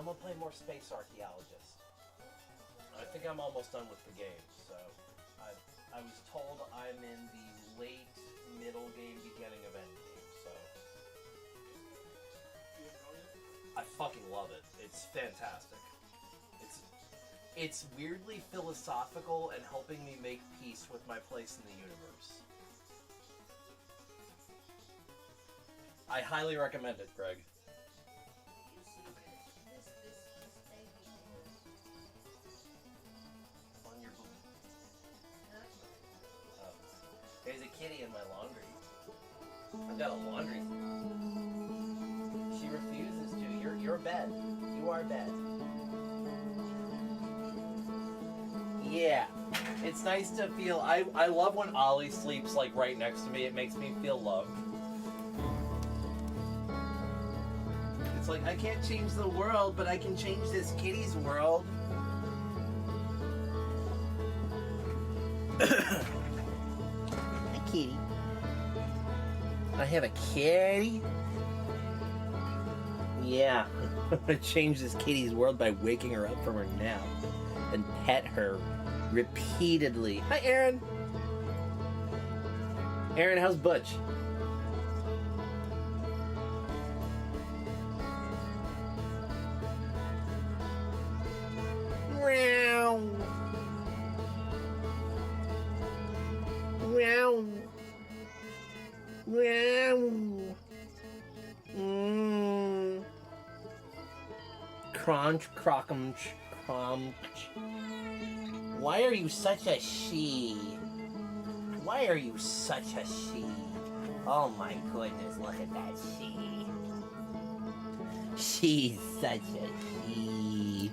I'm gonna play more Space Archaeologist. I think I'm almost done with the game, so I was told I'm in the late middle game, beginning of end game, so I fucking love it. It's fantastic. It's weirdly philosophical and helping me make peace with my place in the universe. I highly recommend it, Greg. You see this baby On your boob. here. Oh. There's a kitty in my laundry. I've got a laundry. She refuses to. You're bed. You are bed. Yeah. It's nice to feel... I love when Ollie sleeps, like, right next to me. It makes me feel loved. It's like, I can't change the world, but I can change this kitty's world. Hi, kitty. I have a kitty? Yeah. I'm gonna change this kitty's world by waking her up from her nap and pet her repeatedly. Hi, Aaron. Aaron, how's Butch? Meow. Meow. Meow. Crunch, crockum, crunch. Why are you such a she? Why are you such a she? Oh my goodness, look at that she. She's such a she.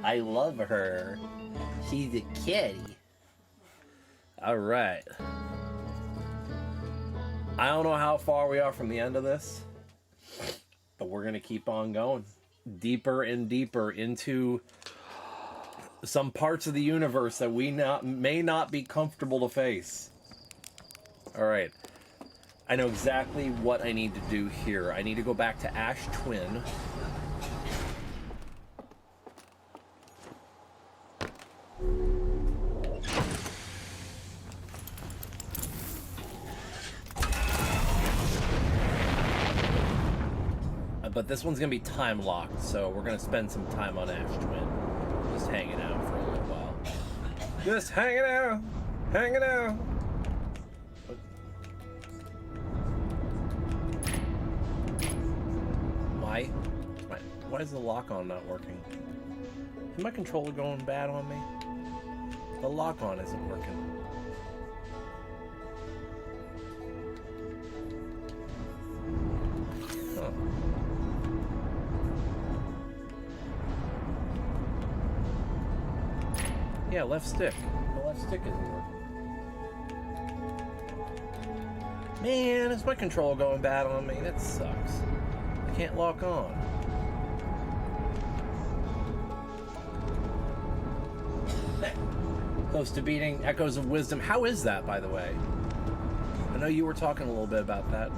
I love her. She's a kitty. Alright. I don't know how far we are from the end of this, but we're going to keep on going. Deeper and deeper into some parts of the universe that we may not be comfortable to face. Alright. I know exactly what I need to do here. I need to go back to Ash Twin. But this one's going to be time locked, so we're going to spend some time on Ash Twin. Just hanging out for a little while. Just hanging out! Hanging out! Why is the lock-on not working? Is my controller going bad on me? The lock-on isn't working. Huh. Yeah, left stick. The left stick isn't working. Man, is my controller going bad on me? That sucks. I can't lock on. Close to beating Echoes of Wisdom. How is that, by the way? I know you were talking a little bit about that.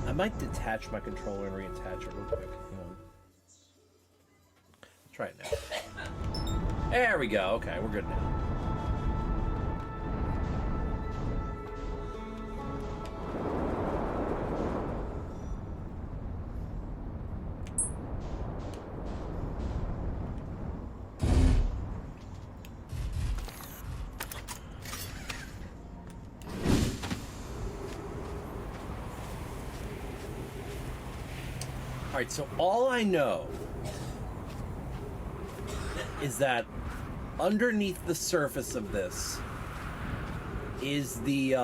I might detach my controller and reattach it real quick. Hang on. Try it now. There we go. Okay, we're good now. Alright, so all I know is that underneath the surface of this is the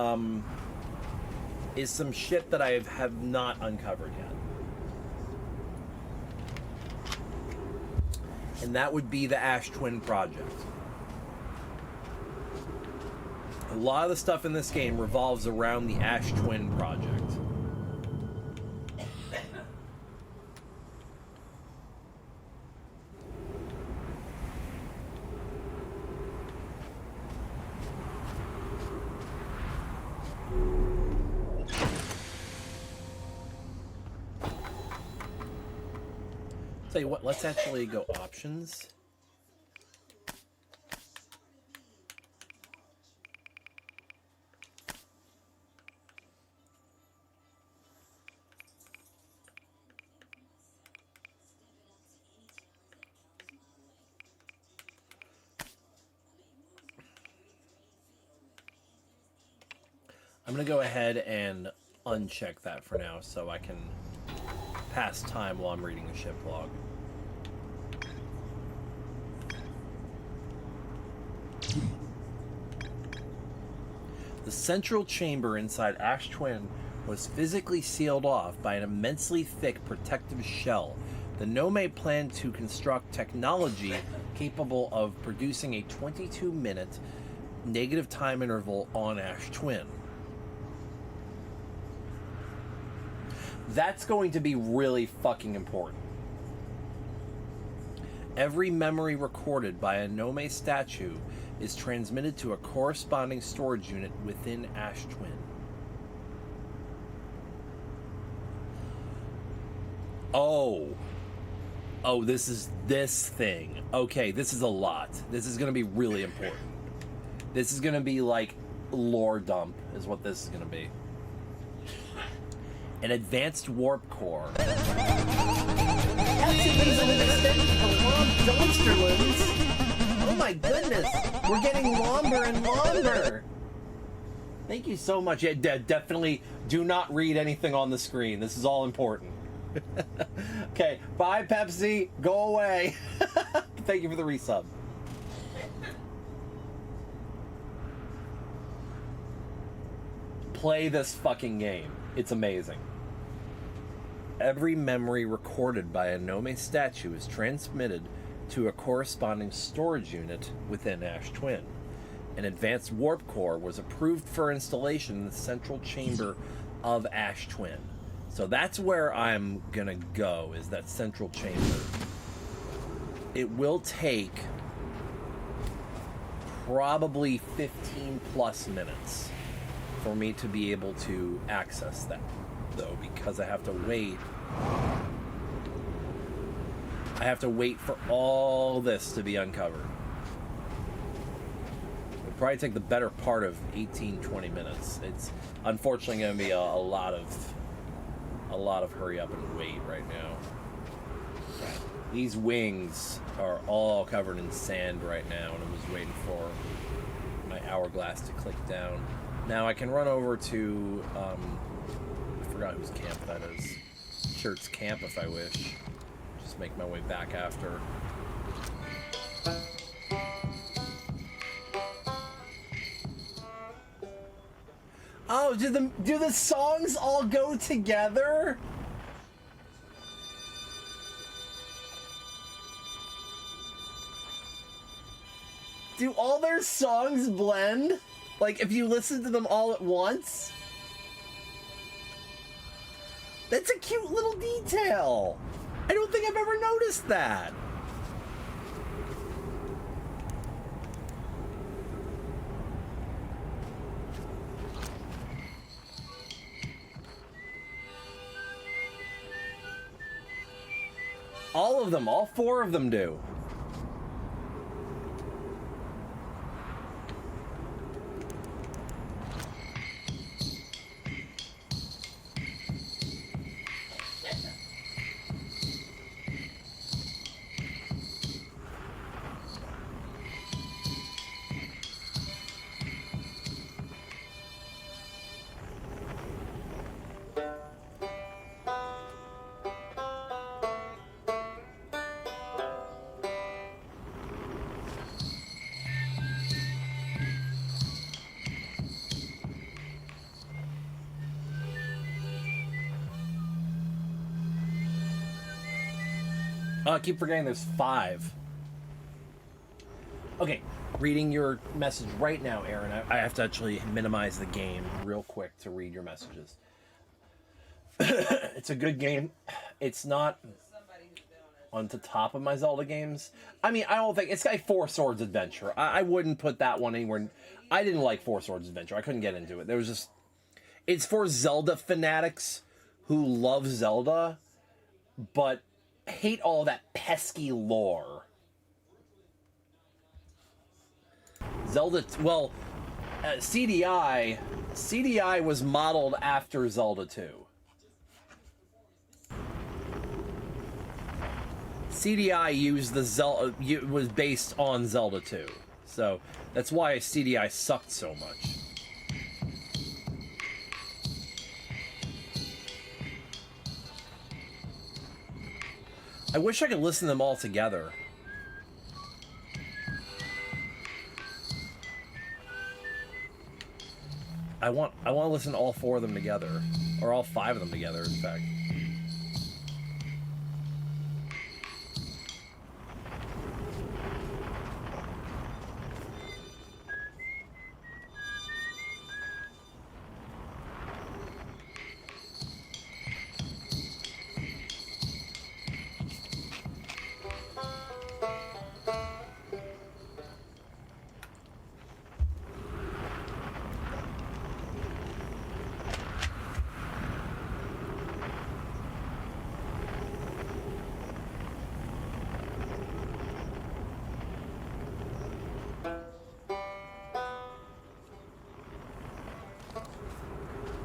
is some shit that I have not uncovered yet. And that would be the Ash Twin project. A lot of the stuff in this game revolves around the Ash Twin project. Tell you what, let's actually go options. I'm going to go ahead and uncheck that for now so I can pass time while I'm reading the ship log. The central chamber inside Ash Twin was physically sealed off by an immensely thick protective shell. The Nome planned to construct technology capable of producing a 22-minute negative time interval on Ash Twin. That's going to be really fucking important. Every memory recorded by a Nome statue is transmitted to a corresponding storage unit within Ash Twin. Oh, this is this thing. Okay, this is a lot. This is going to be really important. This is going to be like lore dump is what this is going to be. An advanced warp core. Oh my goodness, we're getting longer and longer. Thank you so much. Yeah, definitely do not read anything on the screen. This is all important. Okay, bye Pepsi, go away. Thank you for the resub. Play this fucking game. It's amazing. Every memory recorded by a Nome statue is transmitted to a corresponding storage unit within Ash Twin. An advanced warp core was approved for installation in the central chamber of Ash Twin. So that's where I'm gonna go, is that central chamber. It will take probably 15 plus minutes for me to be able to access that, though, because I have to wait. I have to wait for all this to be uncovered. It'll probably take the better part of 18-20 minutes. It's unfortunately going to be a lot of hurry up and wait right now. These wings are all covered in sand right now, and I'm just waiting for my hourglass to click down. Now I can run over to, I forgot whose camp that is. Shirt's camp if I wish. Just make my way back after. Oh, do the songs all go together? Do all their songs blend? Like, if you listen to them all at once? That's a cute little detail. I don't think I've ever noticed that. All of them, all four of them do. I keep forgetting there's 5. Okay, reading your message right now, Aaron. I have to actually minimize the game real quick to read your messages. It's a good game. It's not on the top of my Zelda games. I mean, I don't think... It's like Four Swords Adventure. I wouldn't put that one anywhere... I didn't like Four Swords Adventure. I couldn't get into it. There was just... It's for Zelda fanatics who love Zelda, but hate all that pesky lore. Zelda, well, CDI was modeled after Zelda 2. CDI used the Zelda, was based on Zelda 2. So that's why CDI sucked so much. I wish I could listen to them all together. I want to listen to all 4 of them together, or all 5 of them together, in fact.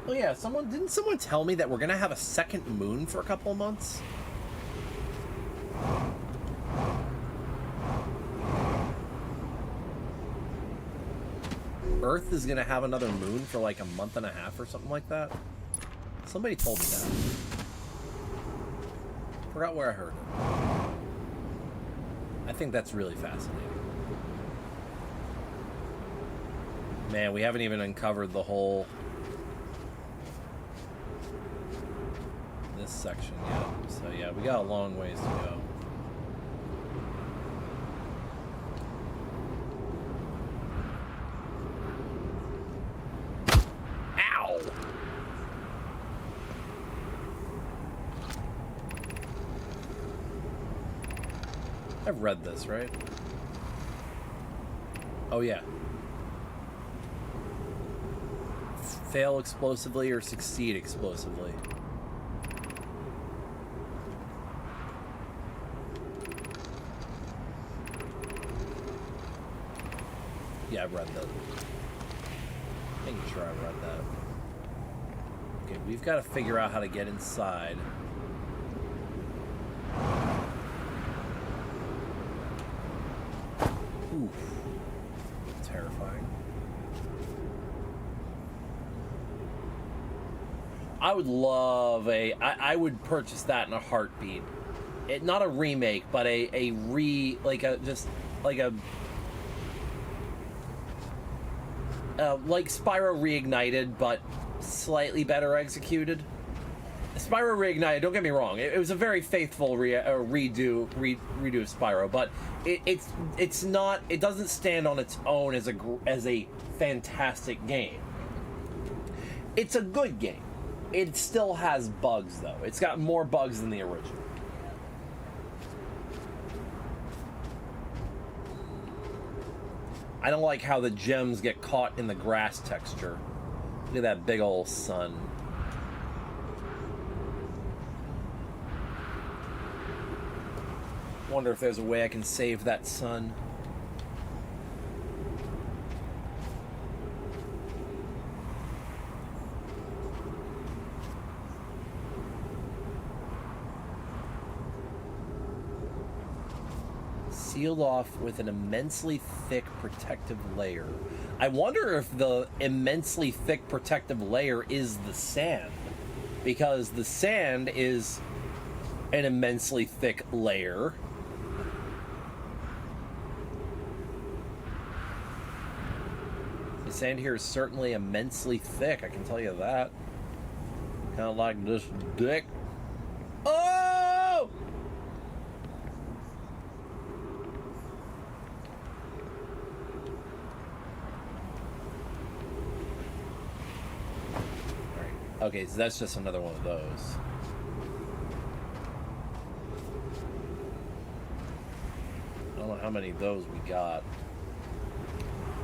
Oh yeah, didn't someone tell me that we're gonna have a second moon for a couple of months? Earth is gonna have another moon for like a month and a half or something like that. Somebody told me that. Forgot where I heard it. I think that's really fascinating. Man, we haven't even uncovered the whole this section yet. So yeah, we got a long ways to go. Ow! I've read this, right? Oh yeah. Fail explosively or succeed explosively. Yeah, I've read that. Making sure I read that. Okay, we've got to figure out how to get inside. Oof. Terrifying. I would love I would purchase that in a heartbeat. Not a remake, but like Spyro Reignited, but slightly better executed. Spyro Reignited, don't get me wrong, it was a very faithful redo of Spyro, but it's not, it doesn't stand on its own as a fantastic game. It's a good game. It still has bugs though. It's got more bugs than the original. I don't like how the gems get caught in the grass texture. Look at that big old sun. Wonder if there's a way I can save that sun. Sealed off with an immensely thick protective layer. I wonder if the immensely thick protective layer is the sand, because the sand is an immensely thick layer. The sand here is certainly immensely thick, I can tell you that. Kind of like this dick. Oh! Okay, so that's just another one of those. I don't know how many of those we got.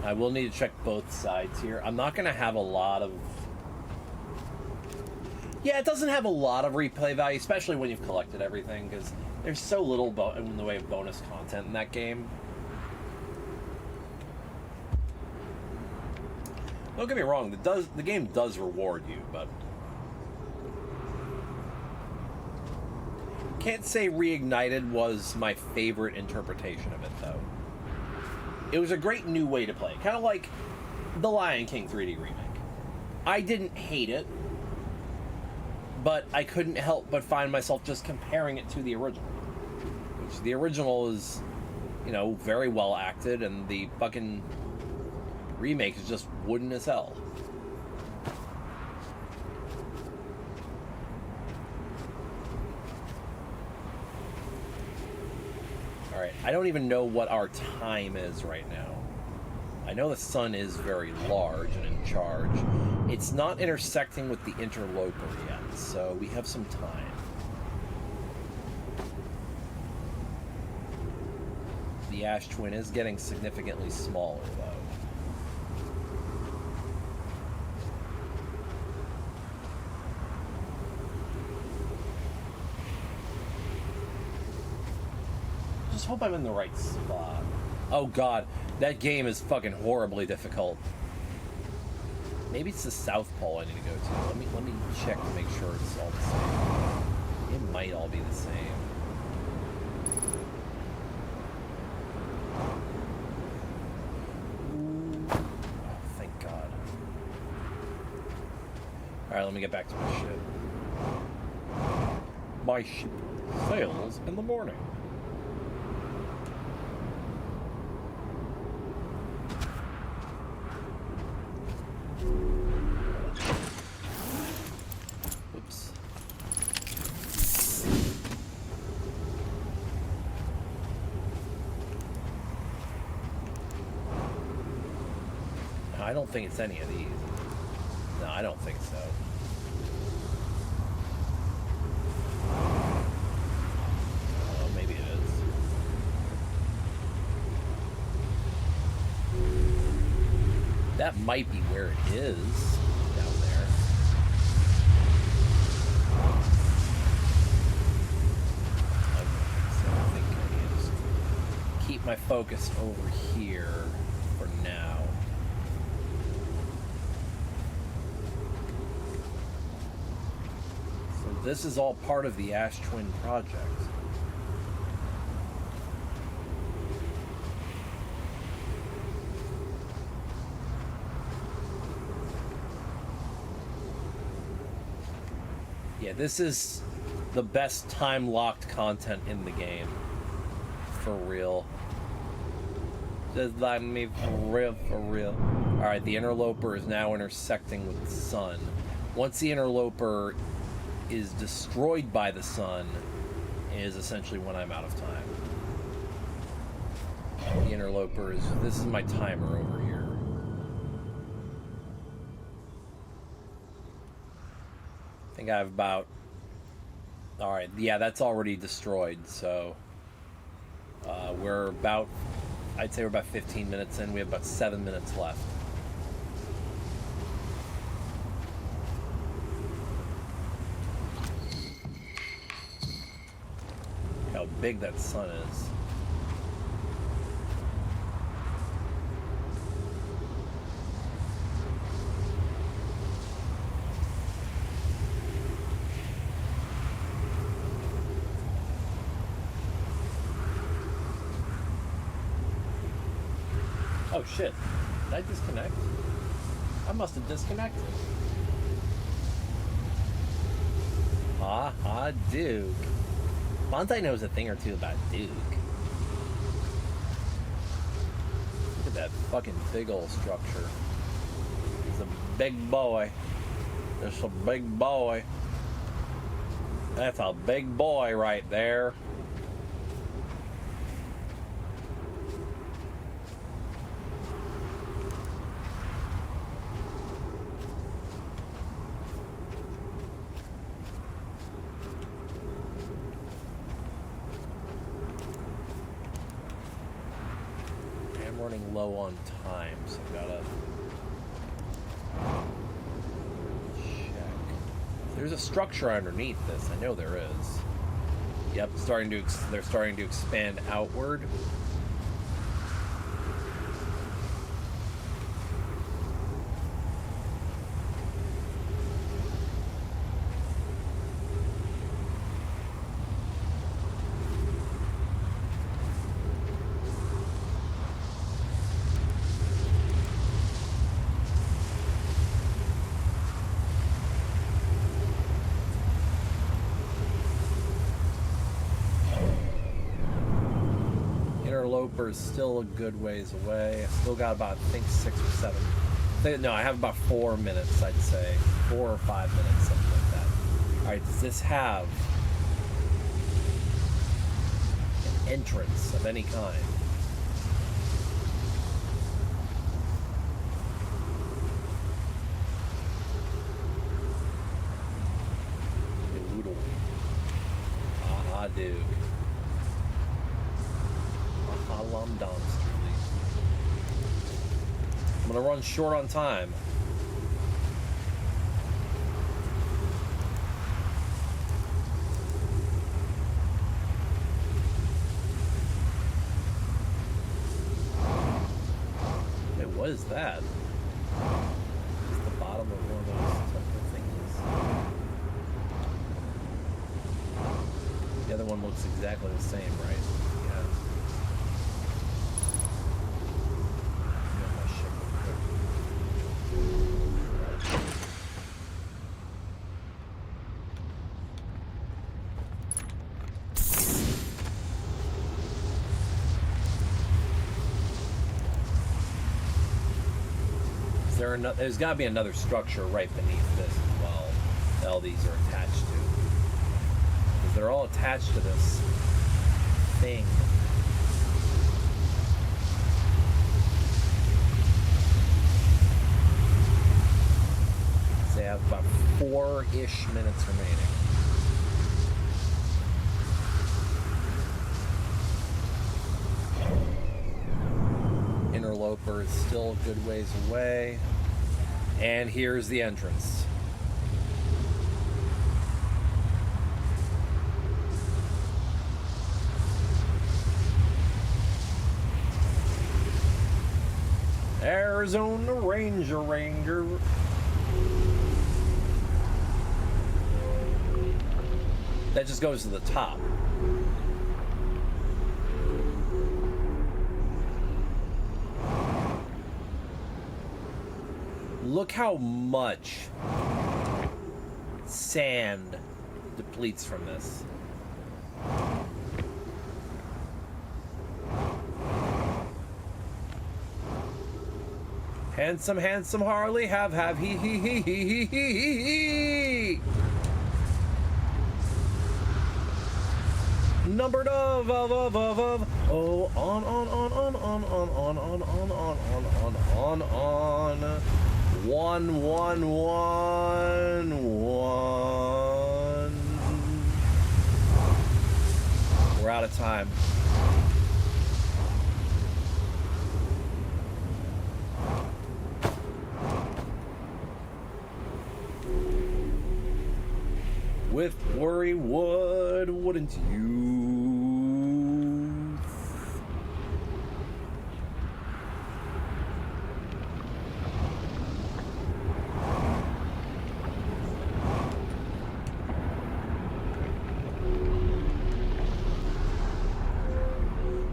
I will need to check both sides here. I'm not going to have a lot of... Yeah, it doesn't have a lot of replay value, especially when you've collected everything, because There's so little in the way of bonus content in that game. Don't get me wrong, the game does reward you, but can't say Reignited was my favorite interpretation of it, though. It was a great new way to play, kind of like the Lion King 3D remake. I didn't hate it, but I couldn't help but find myself just comparing it to the original. Which the original is, you know, very well acted, and the fucking remake is just wooden as hell. Alright, I don't even know what our time is right now. I know the sun is very large and in charge. It's not intersecting with the interloper yet, so we have some time. The Ash Twin is getting significantly smaller, though. Just hope I'm in the right spot. Oh god, that game is fucking horribly difficult. Maybe it's the South Pole I need to go to. Let me check to make sure it's all the same. It might all be the same. Ooh. Oh, thank god. Alright, let me get back to my ship. My ship sails in the morning. I don't think it's any of these. No, I don't think so. Oh, maybe it is. That might be where it is down there. Okay, so I think I need to just keep my focus over here for now. This is all part of the Ash Twin project. Yeah, this is the best time-locked content in the game. For real. Just like me, for real, for real. Alright, the interloper is now intersecting with the sun. Once the interloper is destroyed by the sun is essentially when I'm out of time. The interloper is... This is my timer over here. I think I have about... Alright, yeah, that's already destroyed, so... we're about... I'd say we're about 15 minutes in. We have about 7 minutes left. How big that sun is. Oh shit, did I disconnect? I must have disconnected. Duke. Monte knows a thing or two about Duke. Look at that fucking big old structure. He's a big boy. There's a big boy. That's a big boy right there. Running low on time, so I've gotta check. There's a structure underneath this. I know there is. Yep, they're starting to expand outward. Interloper's still a good ways away. I still got about, I think, 6 or 7. No, I have about 4 minutes, I'd say. 4 or 5 minutes, something like that. Alright, does this have an entrance of any kind? Doodle. Aha, dude. I'm gonna run short on time. Hey, what is that? Is the bottom of one of those temple thingies? The other one looks exactly the same, right? Yeah. There's got to be another structure right beneath this as well that all these are attached to. Because they're all attached to this thing. So they have about 4-ish minutes remaining. Interloper is still a good ways away. And here's the entrance. Arizona Ranger. That just goes to the top. Look how much sand depletes from this. Handsome Harley, have he. Numbered of oh on 1 1 1 1. We're out of time. With worry, wouldn't you?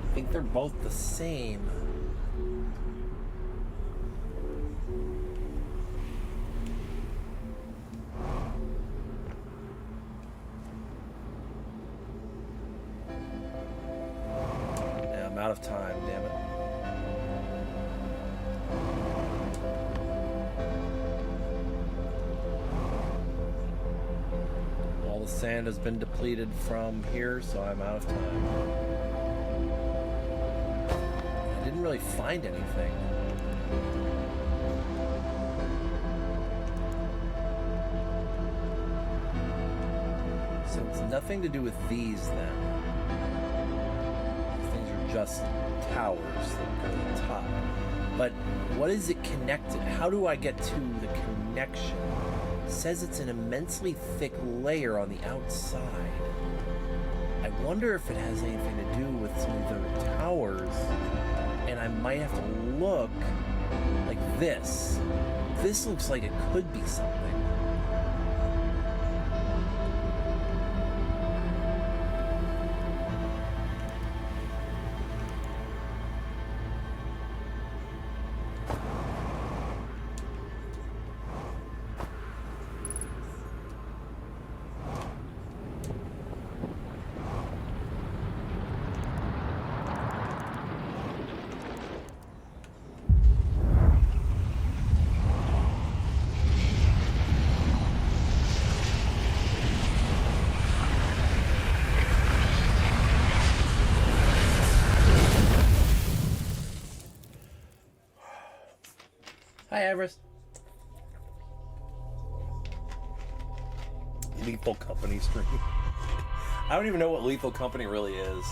I think they're both the same. Out of time, damn it. All the sand has been depleted from here, so I'm out of time. I didn't really find anything. So it's nothing to do with these then. Just towers that go to the top. But what is it connected? How do I get to the connection? It says it's an immensely thick layer on the outside. I wonder if it has anything to do with some of the towers. And I might have to look like this. This looks like it could be something. Hi, Everest. Lethal Company stream. I don't even know what Lethal Company really is.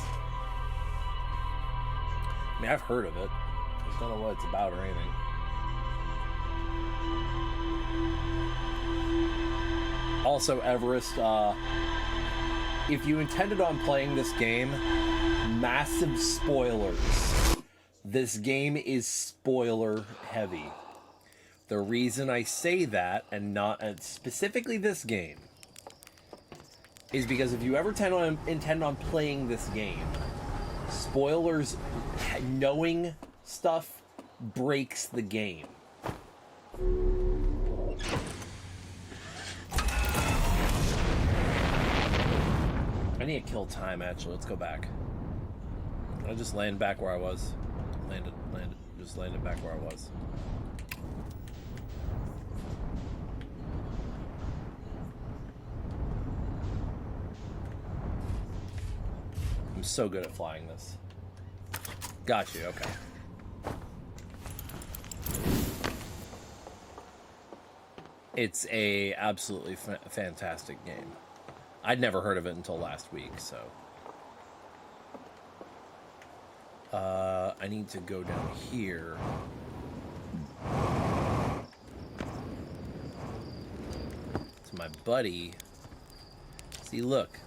I mean, I've heard of it. I just don't know what it's about or anything. Also, Everest, if you intended on playing this game, massive spoilers. This game is spoiler heavy. The reason I say that, and not and specifically this game, is because if you ever intend on playing this game, spoilers, knowing stuff breaks the game. I need to kill time, actually. Let's go back. I'll just land back where I was. Landed back where I was. I'm so good at flying this. Got you, okay. It's a absolutely fantastic game. I'd never heard of it until last week, so... I need to go down here. To my buddy. See, look.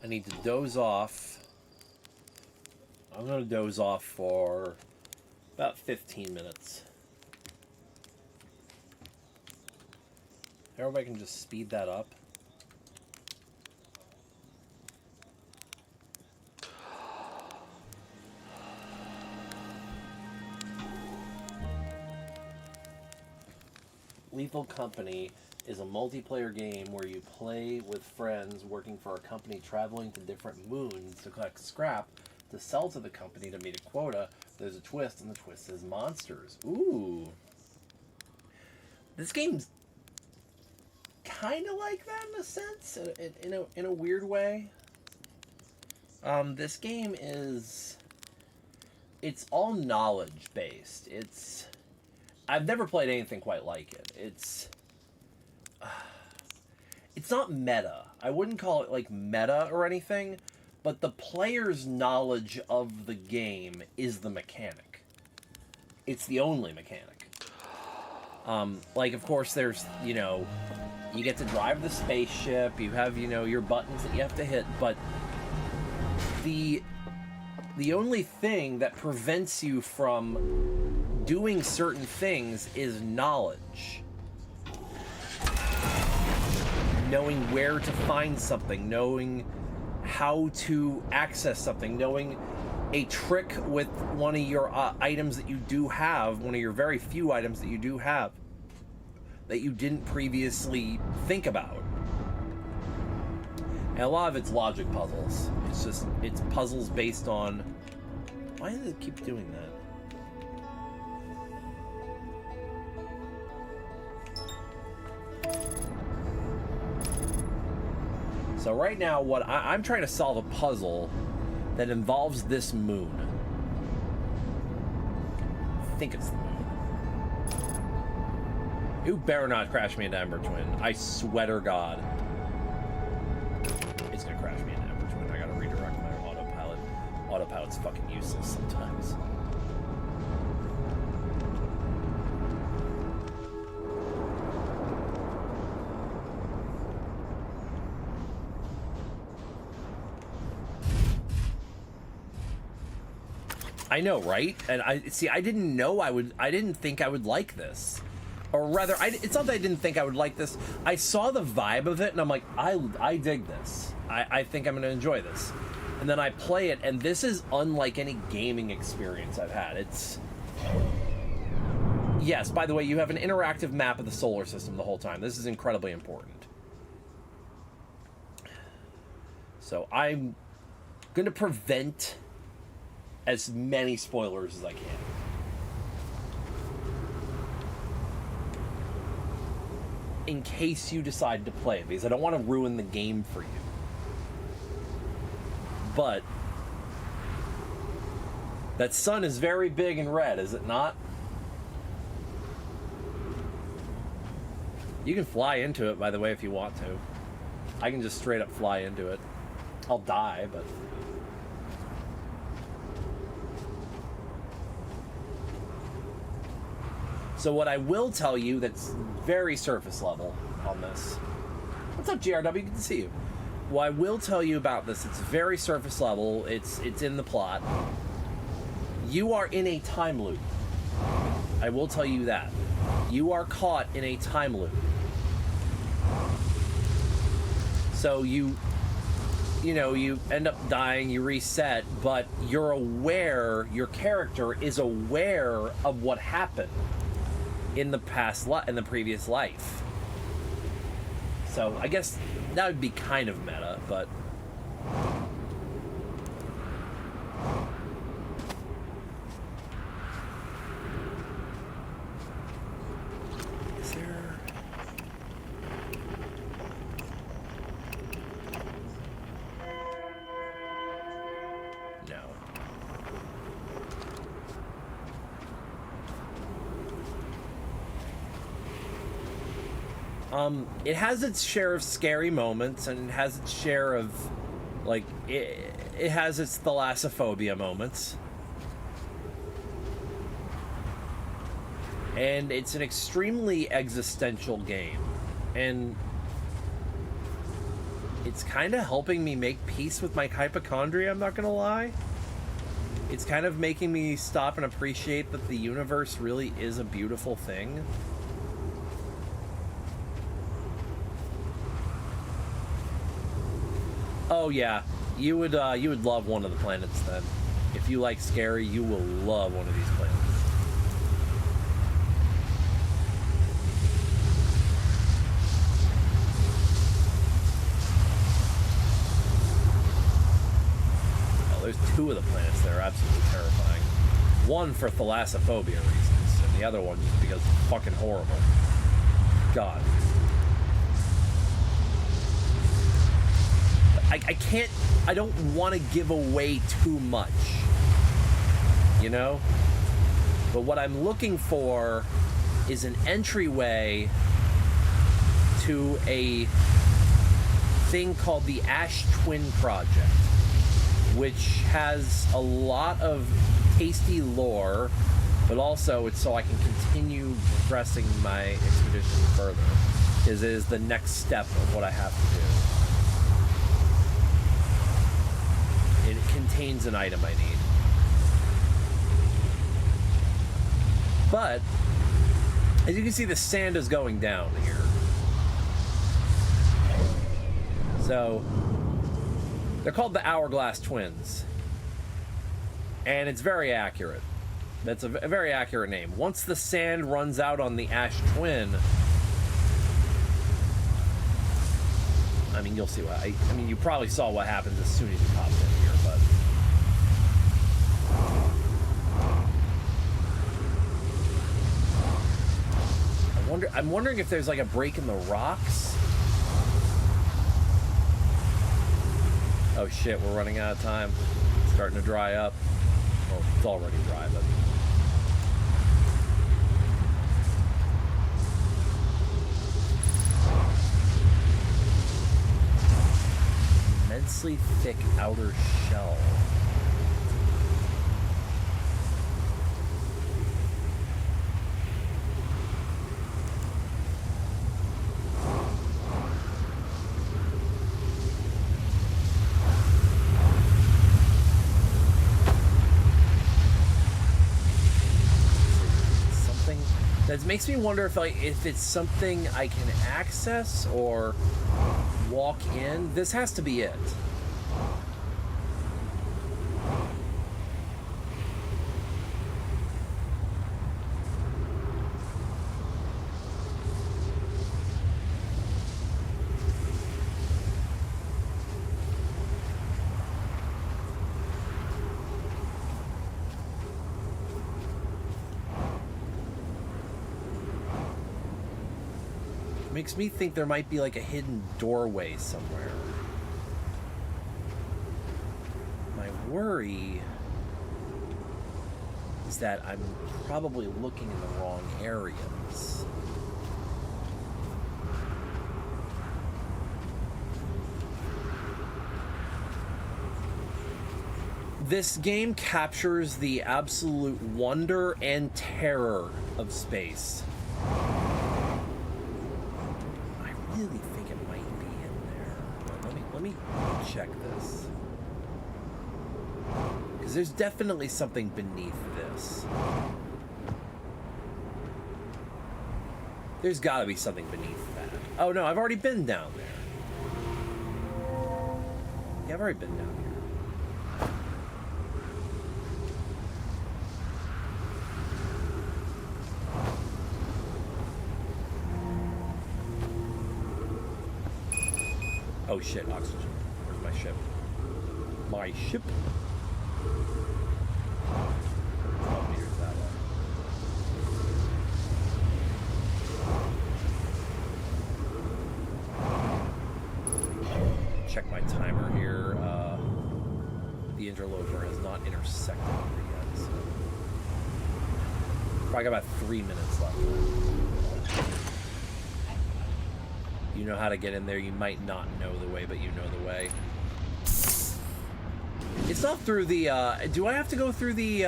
I need to doze off. I'm going to doze off for about 15 minutes. Everybody can just speed that up. Lethal Company is a multiplayer game where you play with friends working for a company traveling to different moons to collect scrap to sell to the company to meet a quota. There's a twist, and the twist is monsters. Ooh. This game's kind of like that in a sense, in a weird way. This game is... It's all knowledge-based. I've never played anything quite like it. It's not meta. I wouldn't call it like meta or anything, but the player's knowledge of the game is the mechanic. It's the only mechanic. Like, of course, there's, you get to drive the spaceship, you have, your buttons that you have to hit, but the only thing that prevents you from doing certain things is knowledge. Knowing where to find something, knowing how to access something, knowing a trick with one of your items that you do have, one of your very few items that you do have, that you didn't previously think about. And a lot of it's logic puzzles. It's puzzles based on... Why does it keep doing that? So right now, I'm trying to solve a puzzle that involves this moon. I think it's the moon. You better not crash me into Ember Twin. I swear to God. It's gonna crash me into Ember Twin. I gotta redirect my autopilot. Autopilot's fucking useless sometimes. I know, right? And I didn't know I didn't think I would like this. Or rather, it's not that I didn't think I would like this. I saw the vibe of it, and I'm like, I dig this. I think I'm going to enjoy this. And then I play it, and this is unlike any gaming experience I've had. It's... Yes, by the way, you have an interactive map of the solar system the whole time. This is incredibly important. So I'm going to prevent as many spoilers as I can. In case you decide to play it, because I don't want to ruin the game for you. But that sun is very big and red, is it not? You can fly into it, by the way, if you want to. I can just straight up fly into it. I'll die, but... So what I will tell you that's very surface level on this... What's up, GRW? Good to see you. What I will tell you about this, it's very surface level. It's in the plot. You are in a time loop. I will tell you that. You are caught in a time loop. So you end up dying, you reset, but you're aware, your character is aware of what happened in the previous life. So I guess that would be kind of meta, but... Is there... No. It has its share of scary moments, and it has its share of, like, it has its thalassophobia moments. And it's an extremely existential game. And it's kind of helping me make peace with my hypochondria, I'm not gonna lie. It's kind of making me stop and appreciate that the universe really is a beautiful thing. Oh yeah, you would love one of the planets then. If you like scary, you will love one of these planets. Oh, there's two of the planets that are absolutely terrifying. One for thalassophobia reasons, and the other one just because it's fucking horrible. God. I don't want to give away too much, you know? But what I'm looking for is an entryway to a thing called the Ash Twin Project, which has a lot of tasty lore, but also it's so I can continue progressing my expedition further, because it is the next step of what I have to do. It contains an item I need. But, as you can see, the sand is going down here. So, they're called the Hourglass Twins. And it's very accurate. That's a very accurate name. Once the sand runs out on the Ash Twin... I mean, you'll see what... I mean, you probably saw what happens as soon as you popped in here, but... I'm wondering if there's like a break in the rocks. Oh shit, we're running out of time. It's starting to dry up. Well, it's already dry, but... Immensely thick outer shell. it makes me wonder if it's something I can access or walk in. This has to be it. Makes me think there might be like a hidden doorway somewhere. My worry is that I'm probably looking in the wrong areas. This game captures the absolute wonder and terror of space. I really think it might be in there. Let me check this. Because there's definitely something beneath this. There's got to be something beneath that. Oh no, I've already been down there. Yeah, I've already been down here. Oh shit, oxygen. Where's my ship? My ship? 12 meters that way. Check my timer here. The interloper has not intersected yet, so probably got about 3 minutes left. You know how to get in there. You might not know the way, but you know the way. It's not through the, do I have to go through the, Do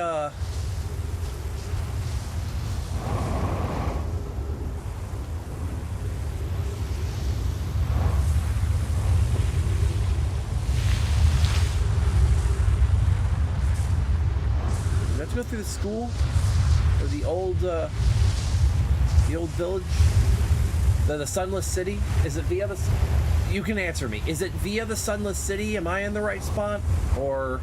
I have to go through the school? Or the old village? The Sunless City? Is it via the... You can answer me. Is it via the Sunless City? Am I in the right spot? Or...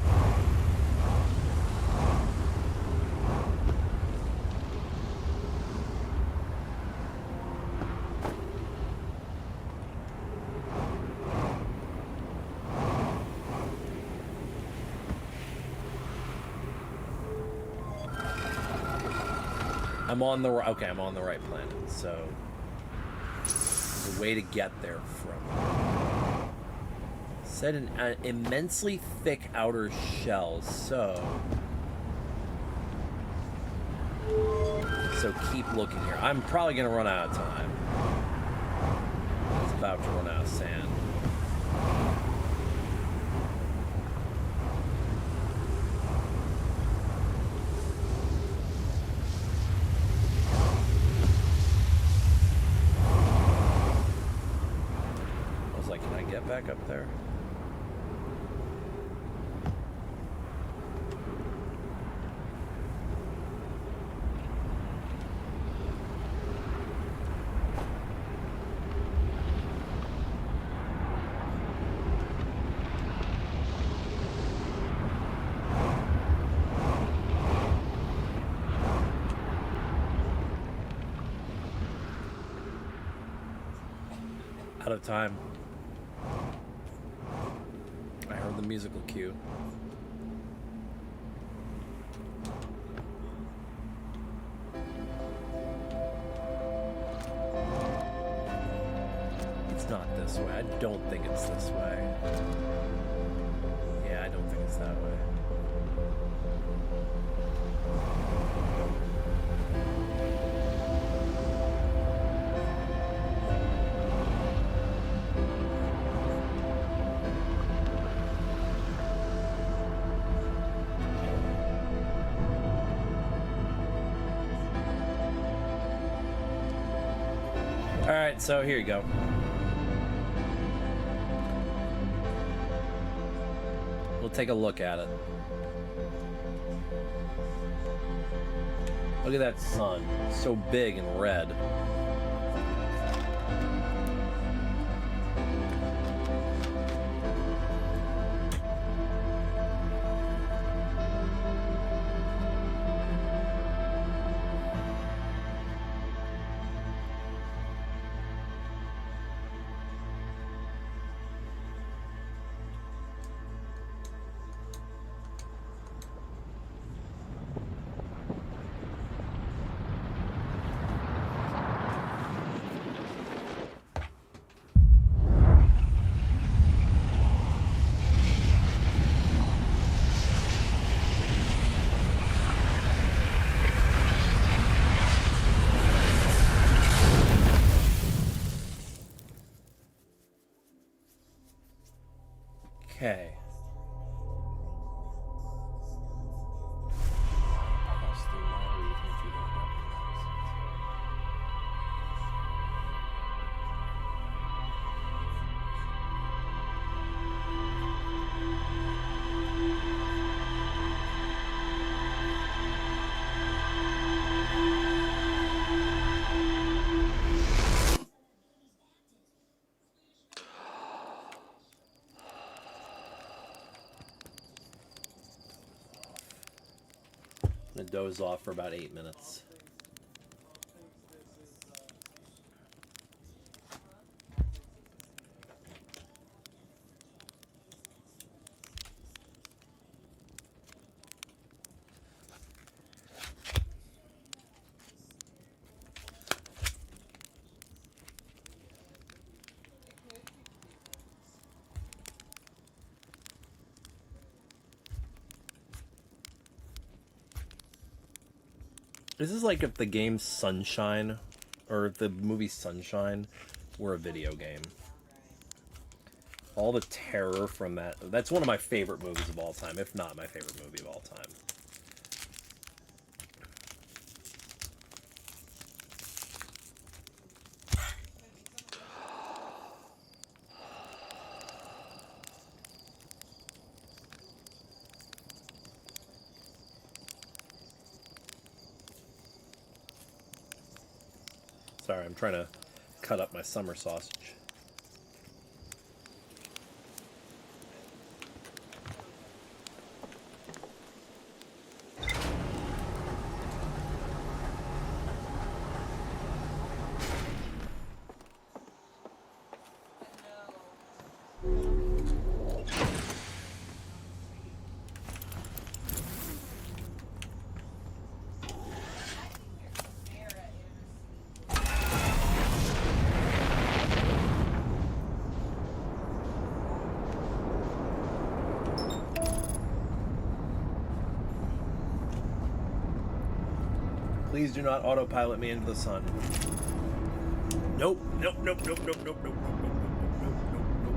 I'm on the... Okay, I'm on the right planet, so... way to get there from. Said an immensely thick outer shell, so keep looking here. I'm probably gonna run out of time. It's about to run out of sand. Back up there. Out of time. The musical cue. It's not this way. I don't think it's this way. Yeah, I don't think it's that way. Alright, so here you go. We'll take a look at it. Look at that sun. So big and red. Okay. I'm gonna doze off for about 8 minutes. This is like if the game Sunshine, or if the movie Sunshine, were a video game. All the terror from that. That's one of my favorite movies of all time, if not my favorite movie of all time. Sorry, I'm trying to cut up my summer sausage. Please do not autopilot me into the sun. Nope, nope, nope, nope, nope, nope, nope, nope, nope, nope, nope, nope,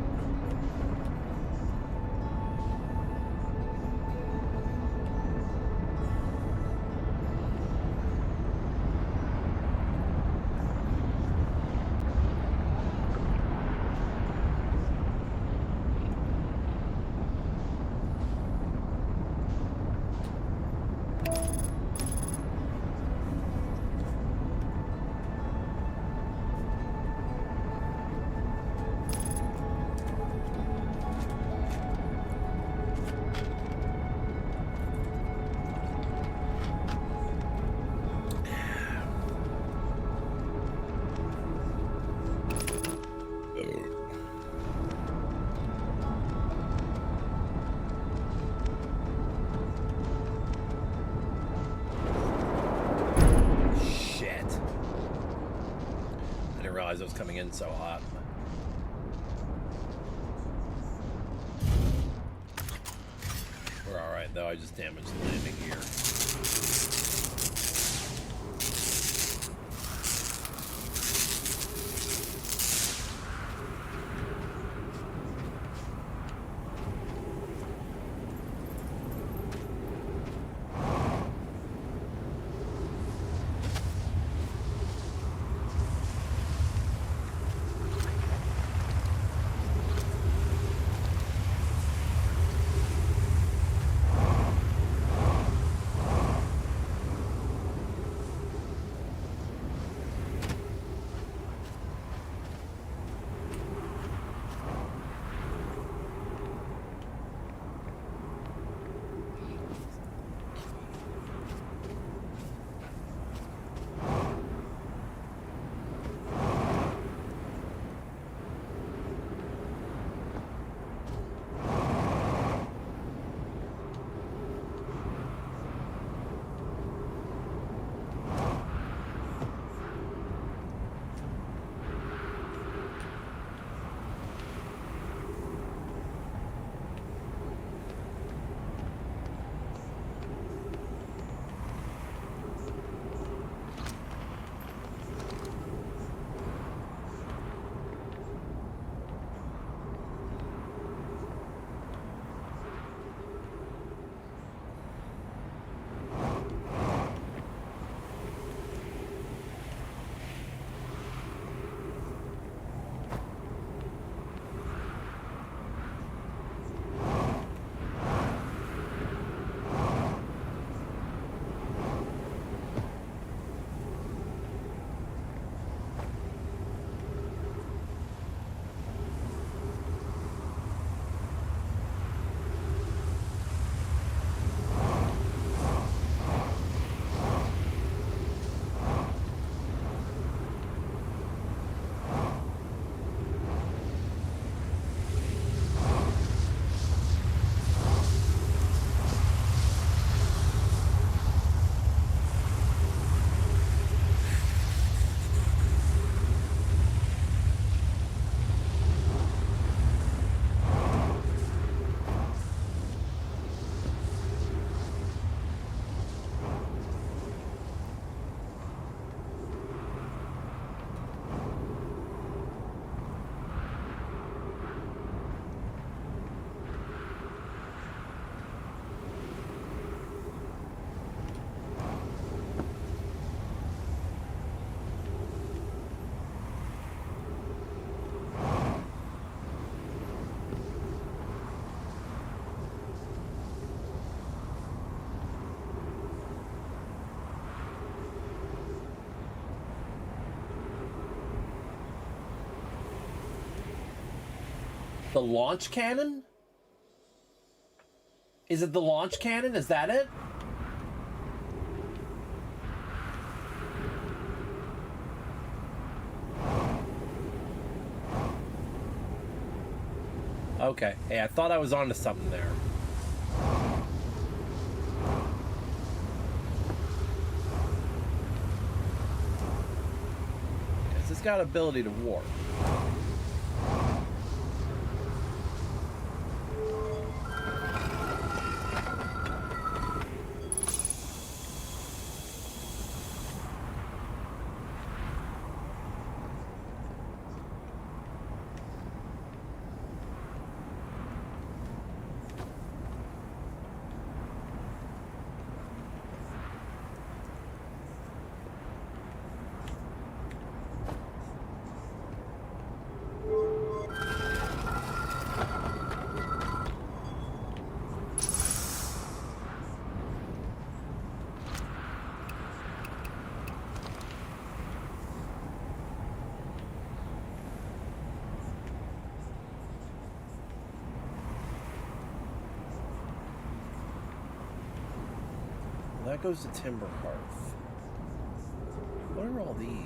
It was coming in so hot. We're alright though, I just damaged the landing gear. The launch cannon? Is it the launch cannon? Is that it? Okay. Hey, I thought I was onto something there. It's got ability to warp. That goes to Timber Hearth. What are all these?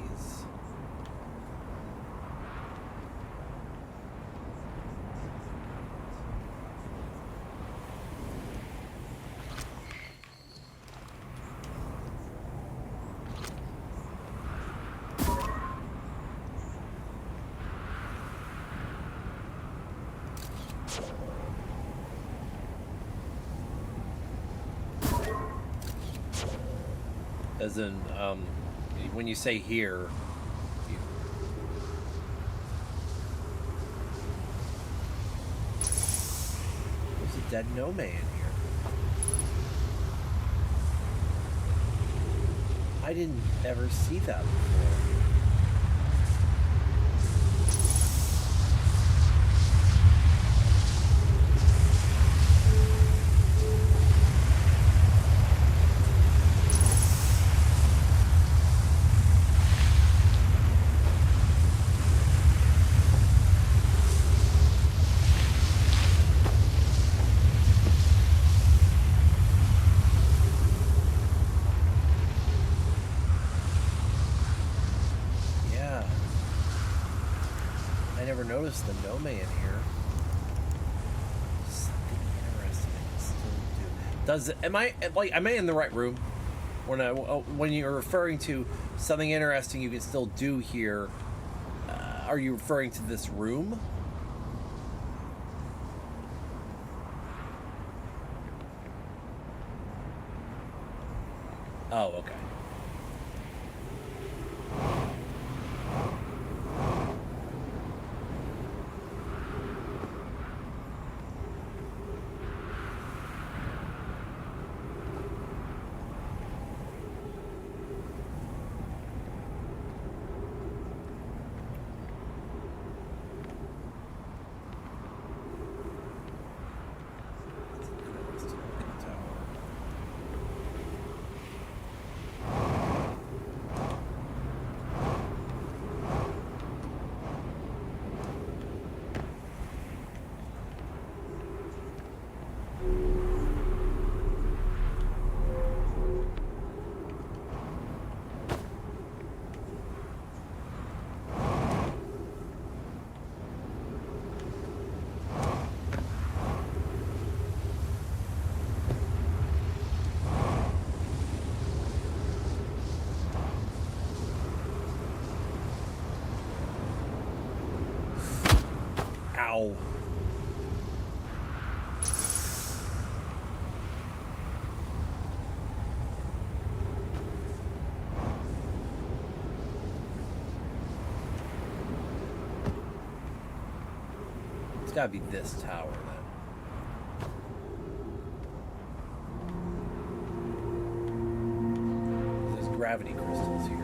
As in, when you say here, there's a dead no man here. I didn't ever see that before. Notice the no man here. Something interesting I still do. Does am I in the right room when you're referring to something interesting you can still do here? Are you referring to this room? Oh, okay. Ow. It's gotta be this tower then. There's gravity crystals here.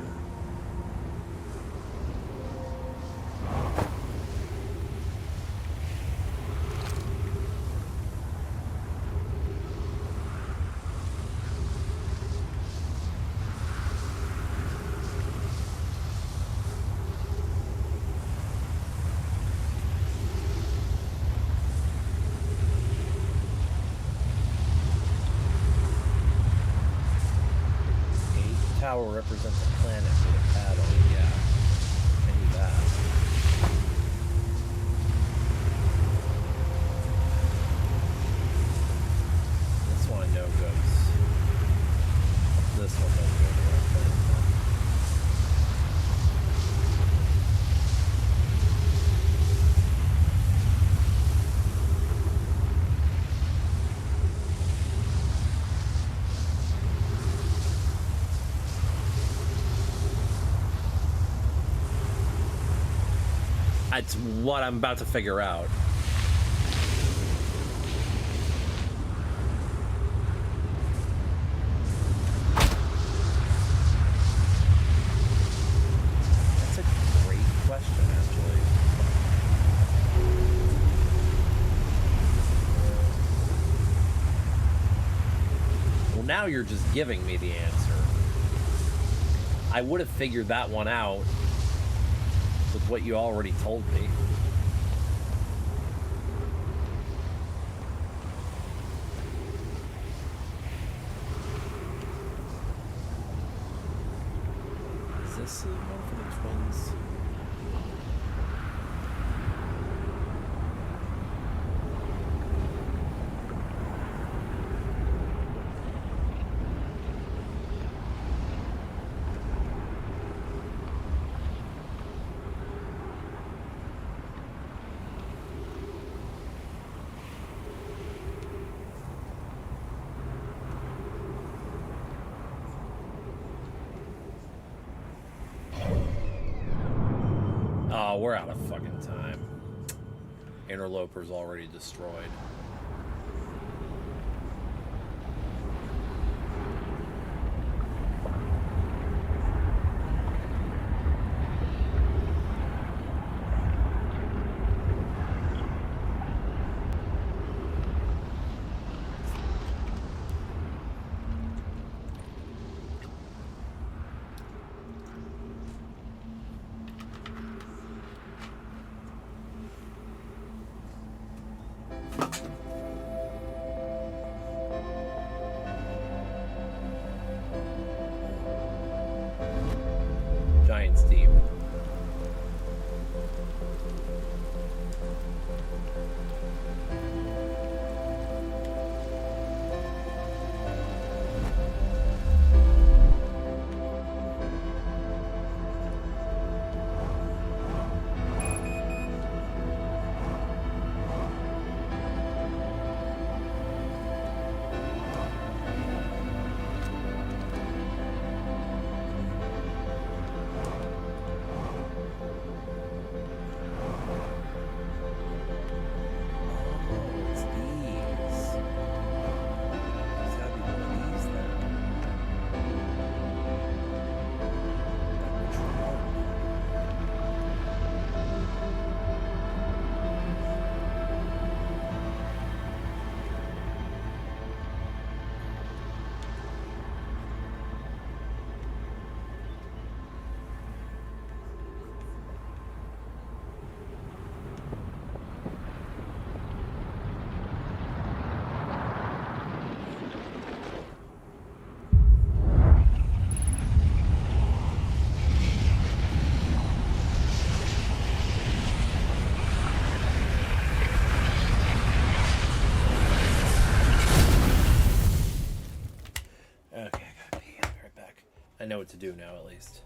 tower represents a planet with a paddle. Yeah, I knew that. This one I know goes. This one doesn't go to our planet. That's what I'm about to figure out. That's a great question, actually. Well, now you're just giving me the answer. I would have figured that one out with what you already told me. Is this the one for the twins? Oh, we're out of fucking time. Interloper's already destroyed. Giant's Deep. It's these. There's gotta be one of these then. Which one? Okay, I gotta pee. I'll be right back. I know what to do now, at least.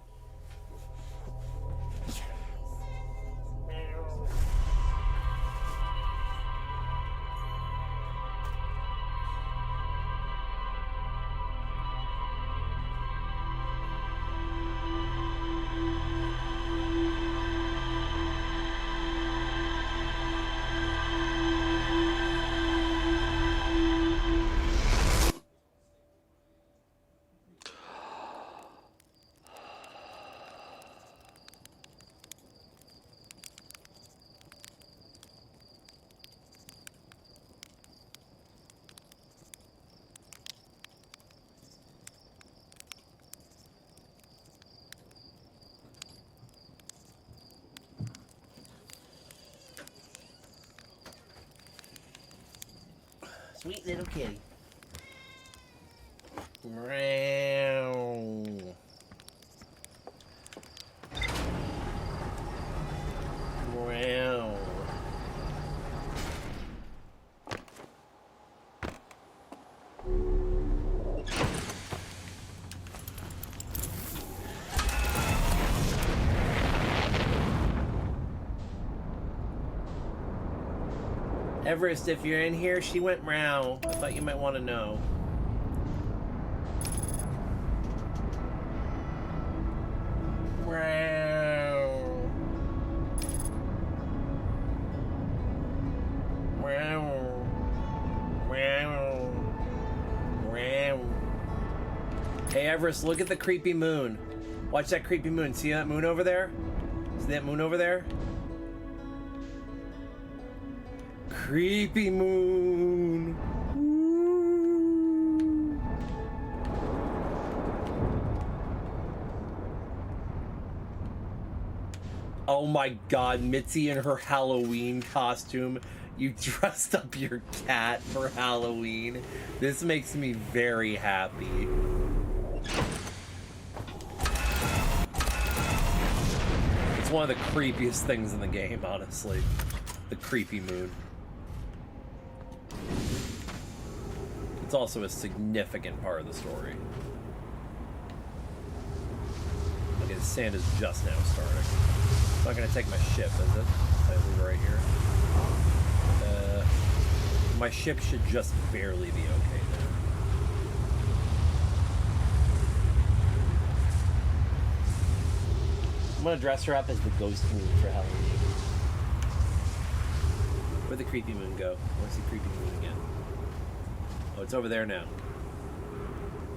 Sweet little kitty. Meow. Everest, if you're in here, she went meow. I thought you might want to know. Meow. Meow. Meow. Meow. Hey Everest, look at the creepy moon. Watch that creepy moon. See that moon over there? See that moon over there? Creepy moon. Ooh. Oh my god, Mitzi in her Halloween costume. You dressed up your cat for Halloween. This makes me very happy. It's one of the creepiest things in the game, honestly. The creepy moon. It's also a significant part of the story. Okay, the sand is just now starting. It's not gonna take my ship, is it? I leave it right here. My ship should just barely be okay there. I'm gonna dress her up as the ghost moon for Halloween. Where'd the creepy moon go? I want to see creepy moon again. Oh, it's over there now.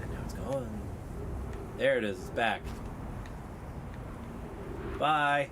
And now it's gone. There it is. It's back. Bye.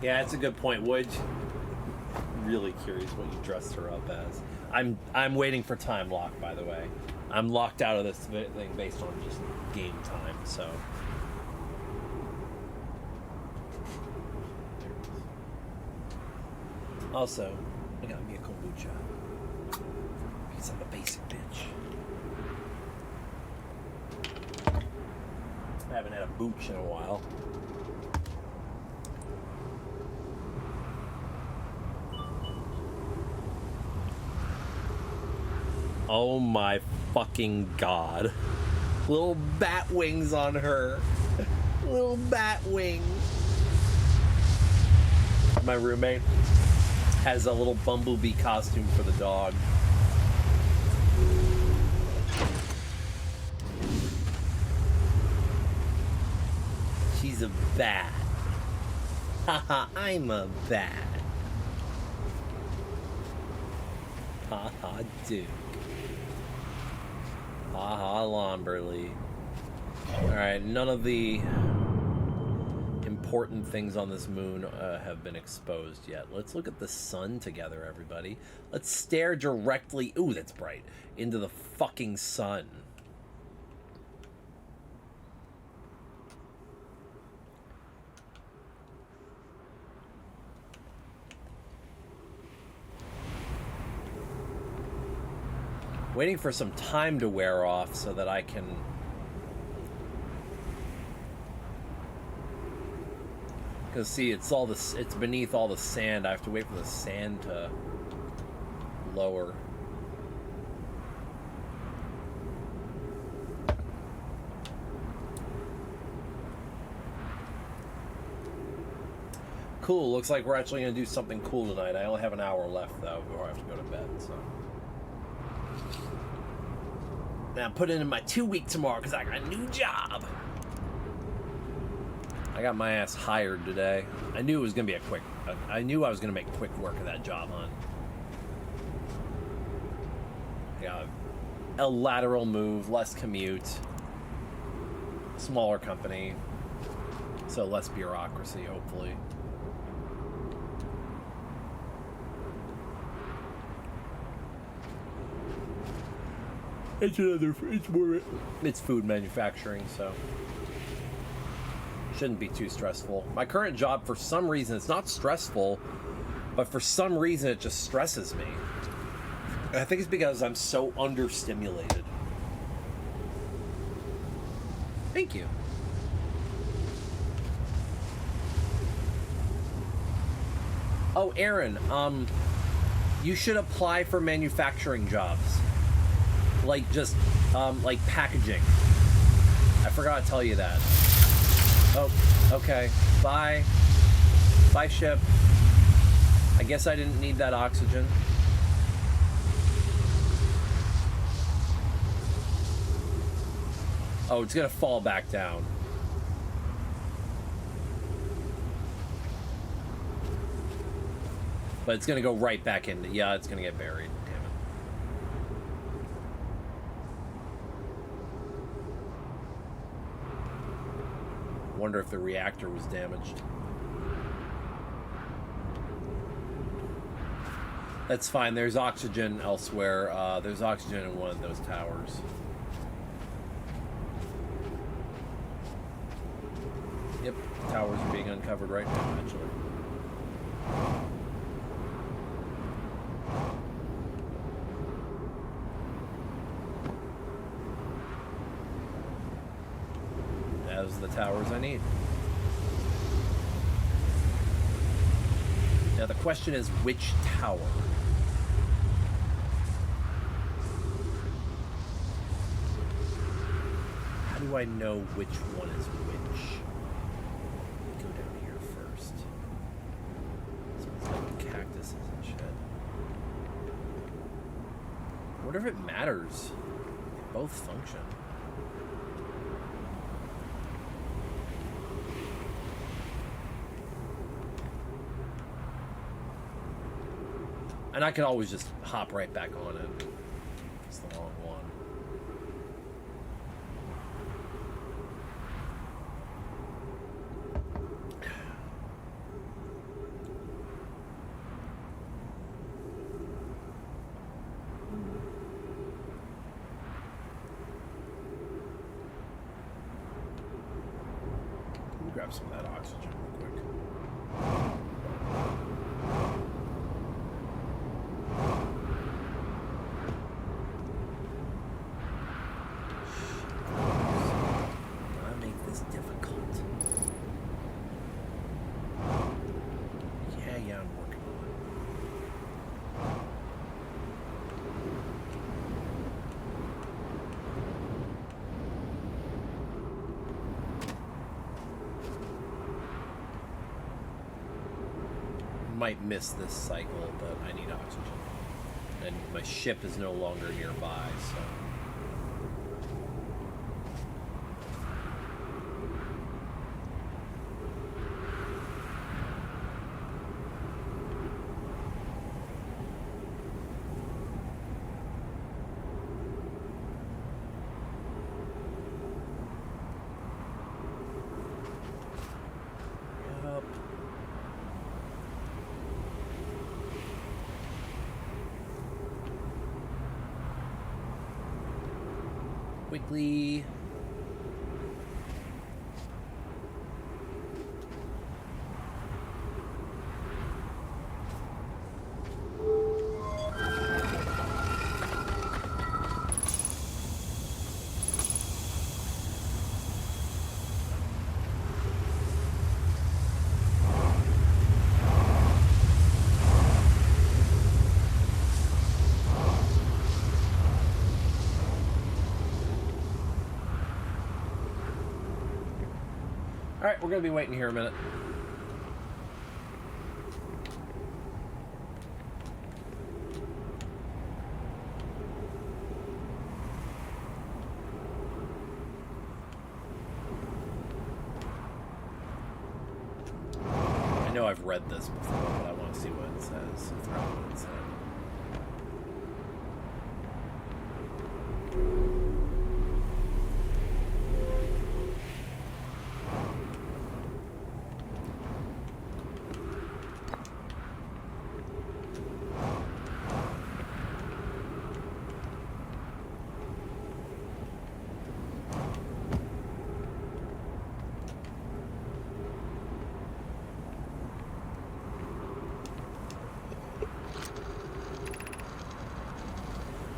Yeah, that's a good point, Wood. Really curious what you dressed her up as. I'm waiting for time lock, by the way. I'm locked out of this thing based on just game time, so. Also, I got me a kombucha. Because I'm a basic bitch. I haven't had a booch in a while. Oh my fucking god. Little bat wings on her. Little bat wings. My roommate has a little bumblebee costume for the dog. She's a bat. Haha, I'm a bat. Haha, Duke. Haha, Lomberly. Alright, none of the important things on this moon have been exposed yet. Let's look at the sun together, everybody. Let's stare directly, ooh, that's bright, into the fucking sun. Waiting for some time to wear off so that I can... Because see, it's beneath all the sand. I have to wait for the sand to lower. Cool, looks like we're actually going to do something cool tonight. I only have an hour left, though, before I have to go to bed, so... And I'm putting in my 2 week tomorrow because I got a new job. I got my ass hired today. I knew it was gonna be I knew I was gonna make quick work of that job hunt. I got a lateral move, less commute, smaller company, so less bureaucracy, hopefully. It's food manufacturing, so shouldn't be too stressful. My current job, for some reason, it's not stressful, but for some reason it just stresses me. I think it's because I'm so understimulated. Thank you. Oh, Aaron, you should apply for manufacturing jobs. Like, just, like packaging. I forgot to tell you that. Oh, okay. Bye. Bye, ship. I guess I didn't need that oxygen. Oh, it's gonna fall back down. But it's gonna go right back into... Yeah, it's gonna get buried. Damn it. Wonder if the reactor was damaged. That's fine. There's oxygen elsewhere. There's oxygen in one of those towers. Yep, towers are being uncovered right now, actually. As the towers I need. Now the question is, which tower? How do I know which one is which? Go down here first. Smells like cactuses and shit. I wonder if it matters. They both function. And I can always just hop right back on it. It's the wrong one. Let me grab some of that oxygen real quick. Might miss this cycle, but I need oxygen. And my ship is no longer nearby, so... Quickly. Alright, we're going to be waiting here a minute. read this before, but I want to see what it says. I forgot what it said.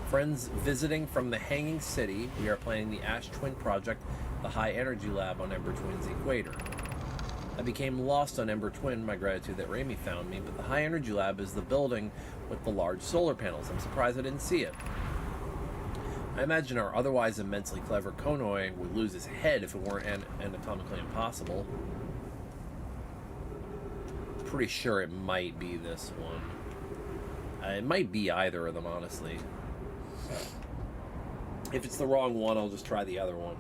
Friends visiting from the Hanging City, we are planning the Ash Twin Project, the High Energy Lab on Ember Twin's equator. I became lost on Ember Twin, my gratitude that Raimi found me, but the High Energy Lab is the building with the large solar panels. I'm surprised I didn't see it. I imagine our otherwise immensely clever Konoe would lose his head if it weren't anatomically impossible. Pretty sure it might be this one. It might be either of them, honestly. If it's the wrong one, I'll just try the other one.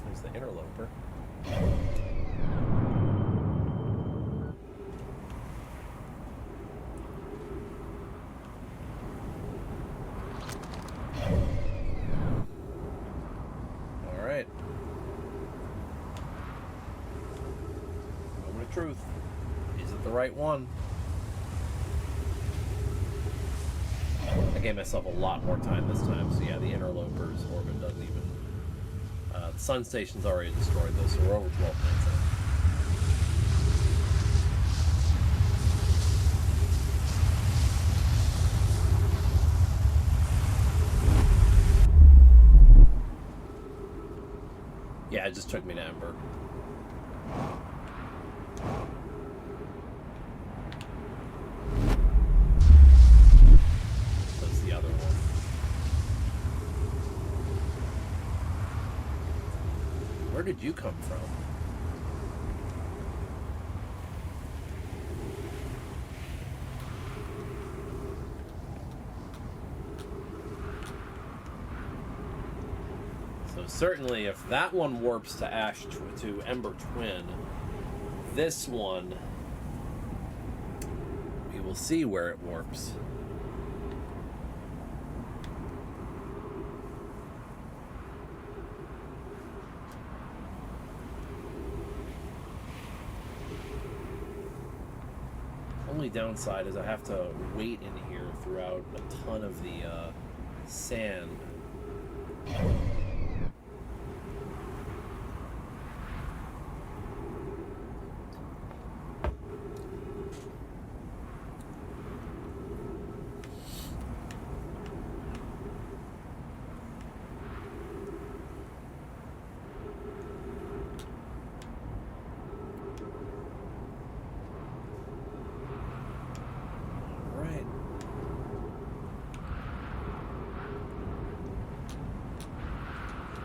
There's the interloper. Truth. Is it the right one? I gave myself a lot more time this time, so yeah, the interloper's orbit doesn't even... the sun station's already destroyed though, so we're over 12 minutes in. Yeah, it just took me to Ember. Where did you come from? So certainly if that one warps to to Ember Twin, this one, we will see where it warps. Only downside is I have to wait in here throughout a ton of the sand.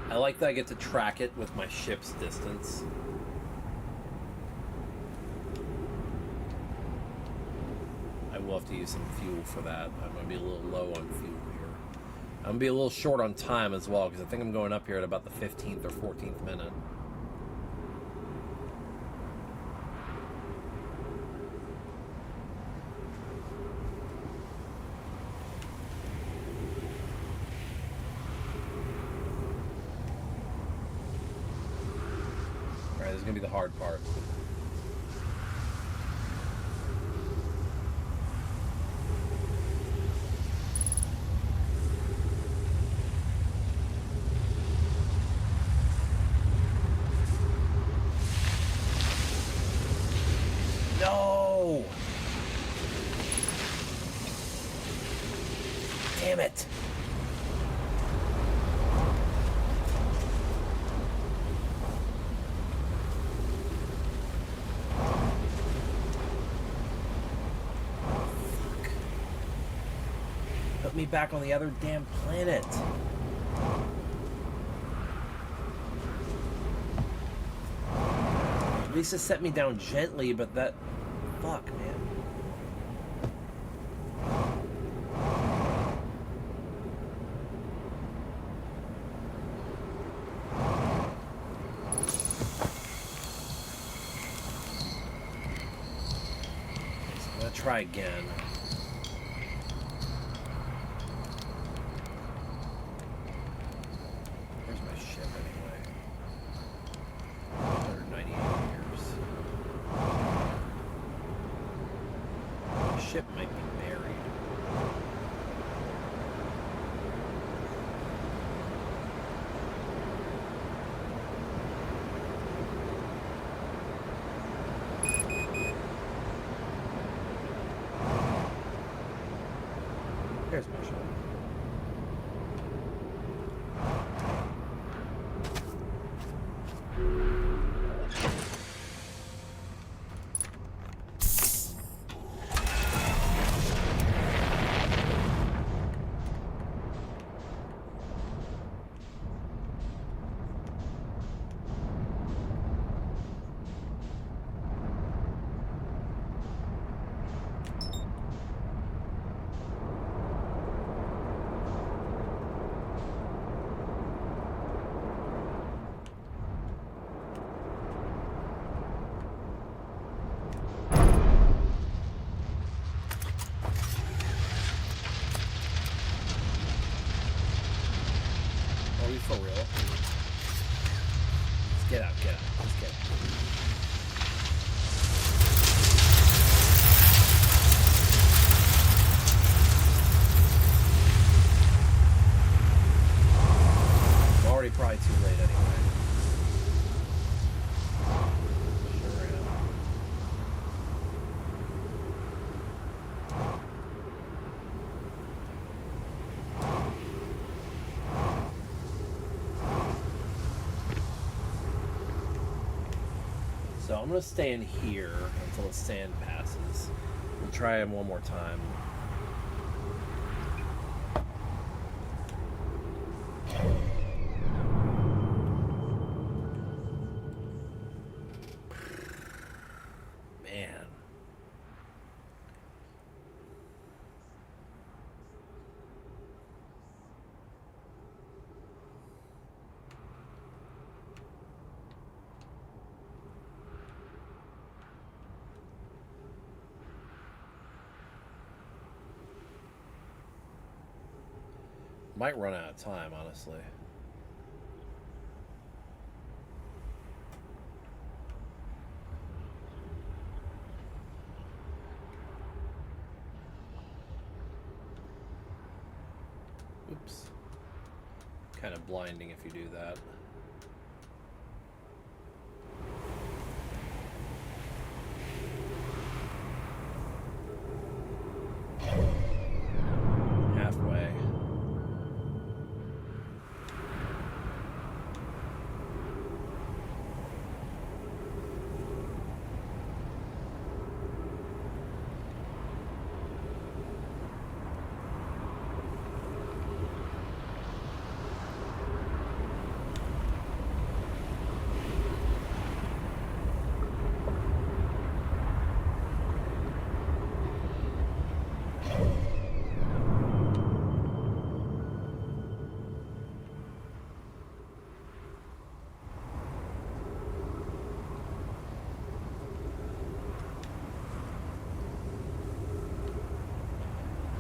I like that I get to track it with my ship's distance. I will have to use some fuel for that. I'm going to be a little low on fuel here. I'm going to be a little short on time as well, because I think I'm going up here at about the 15th or 14th minute. This is going to be the hard part. No! Damn it! Me back on the other damn planet. At least it set me down gently, but that... Fuck, man. try again. Where's my ship anyway? 198 years. The ship might be buried. There's my ship. Are we for real? Let's get out, get out. Let's get out. I'm already probably too late anyway. Sure am. So I'm going to stay in here until the sand passes. We'll try him one more time. Man. Might run out of time, honestly. Oops. Kind of blinding if you do that. Halfway.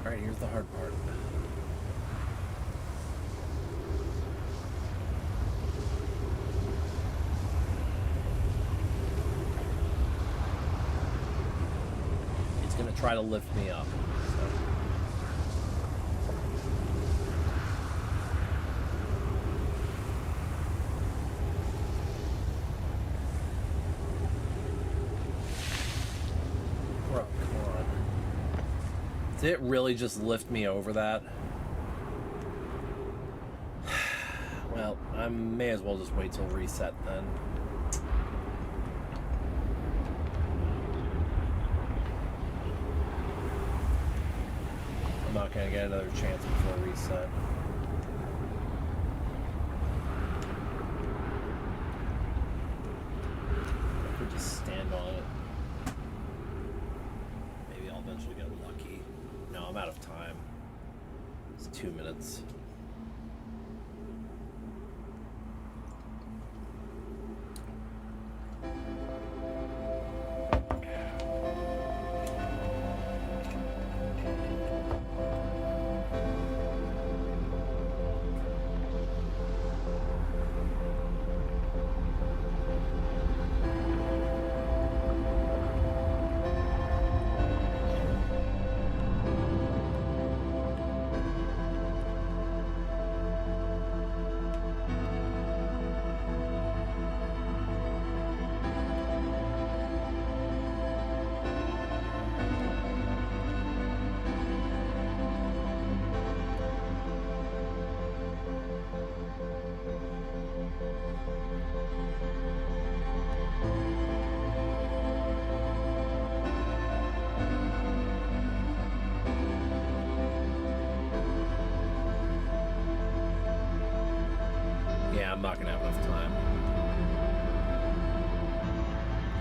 Alright, here's the hard part. It's gonna try to lift me up. So. Bro, come on. Did it really just lift me over that? Well, I may as well just wait till reset then. I'm not gonna get another chance before reset. I could just stand on it. Maybe I'll eventually get lucky. No, I'm out of time. It's 2 minutes. not gonna have enough time.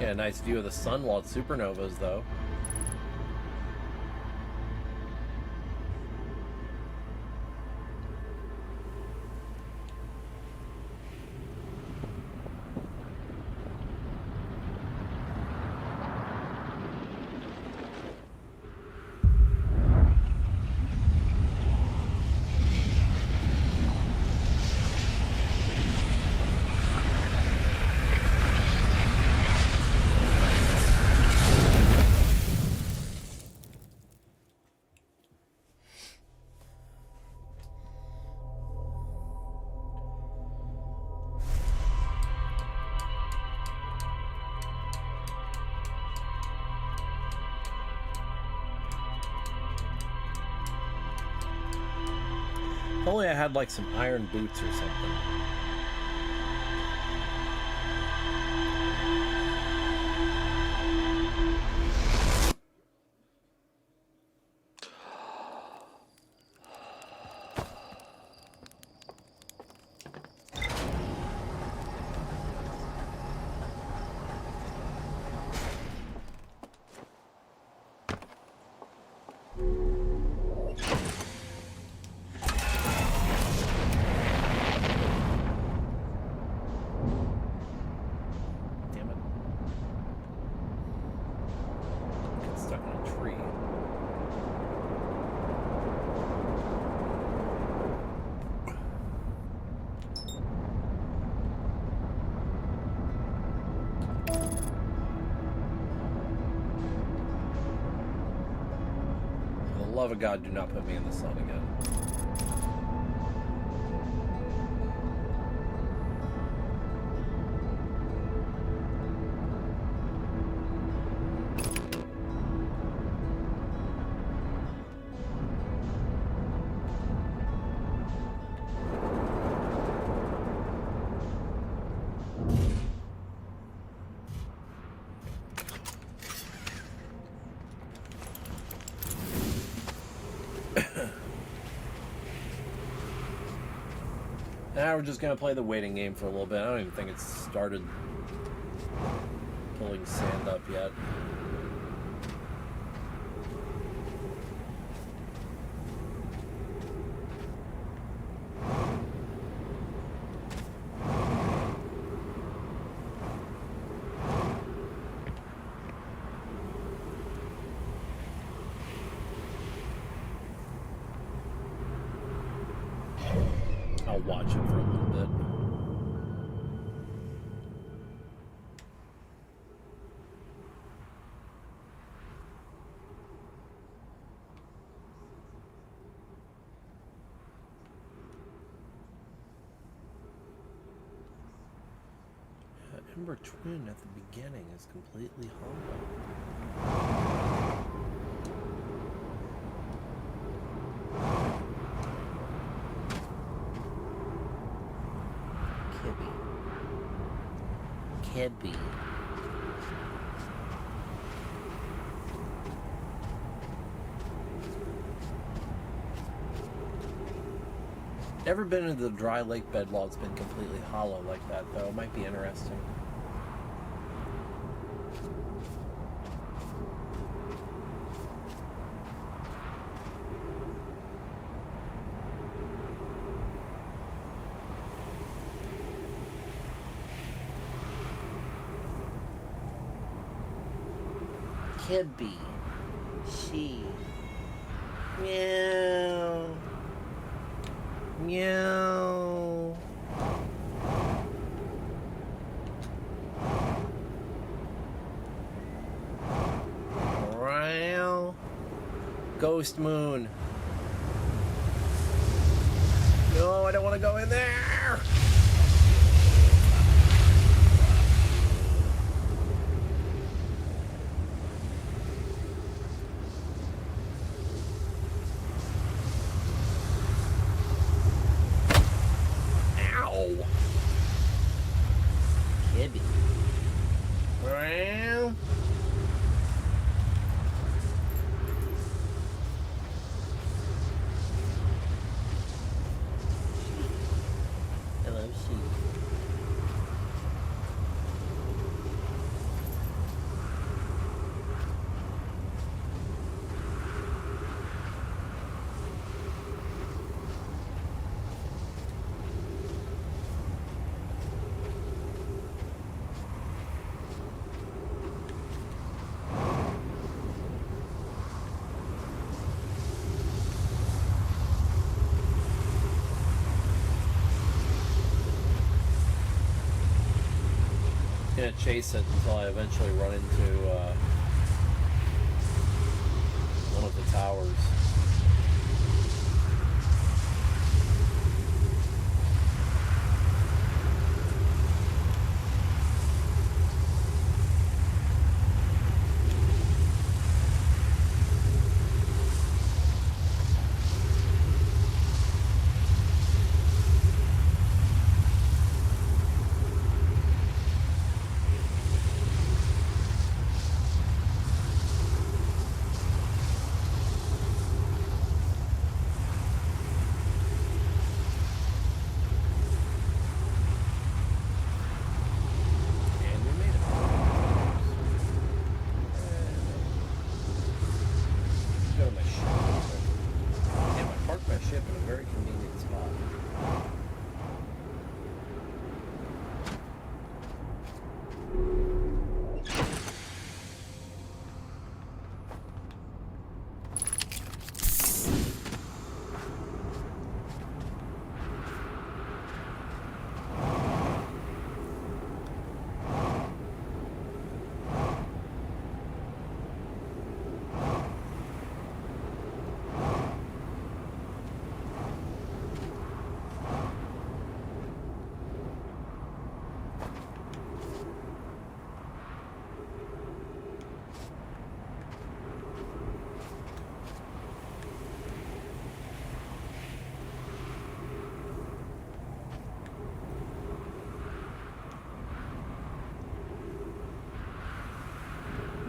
Yeah, nice view of the sun while it's supernovas, though. If only I had like some iron boots or something. Damn it. Get stuck in a tree. For the love of God, do not put me in the sun again. Now we're just gonna play the waiting game for a little bit. I don't even think it's started pulling sand up yet. I'll watch it for a little bit. Ember Twin at the beginning is completely hollow. Kibby. Never been into the dry lake bed while it's been completely hollow like that, though. It might be interesting. Kibby. She. Meow. Meow. Meow. Ghost Moon. No, I don't want to go in there. Kibby. Well. Hello, gonna chase it until I eventually run into one of the towers.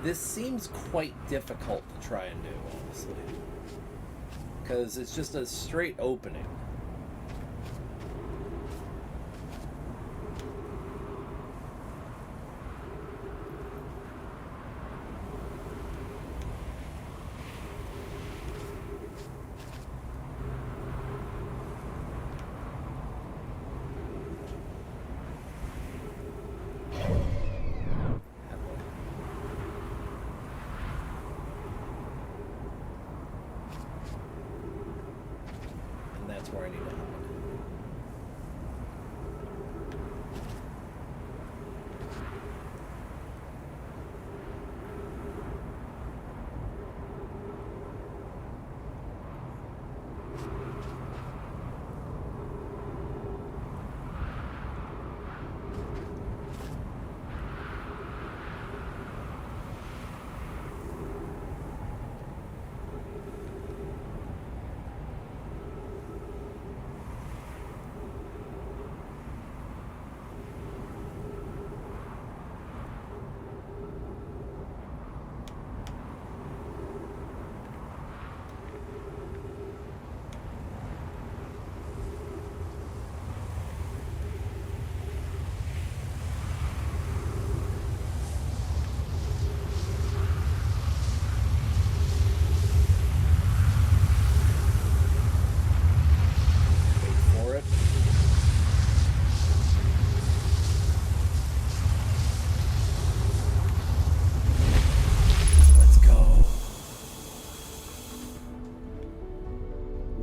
This seems quite difficult to try and do, honestly. Because it's just a straight opening. That's where I need to hide.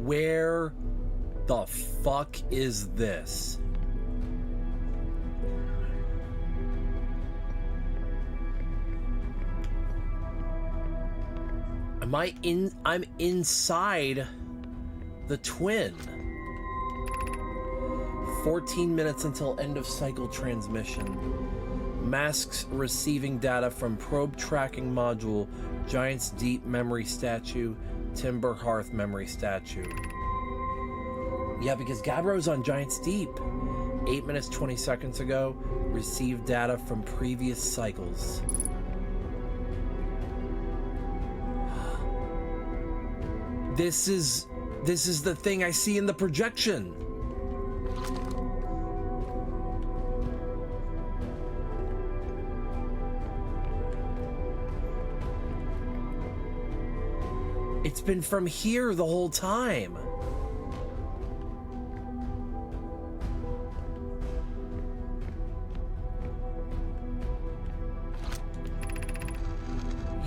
Where the fuck is this? I'm inside the twin. 14 minutes until end of cycle transmission. Masks receiving data from probe tracking module, Giant's Deep memory statue, Timber Hearth memory statue. Yeah, because Gabbro's on Giant's Deep. 8 minutes 20 seconds ago, received data from previous cycles. This is the thing I see in the projection. It's been from here the whole time.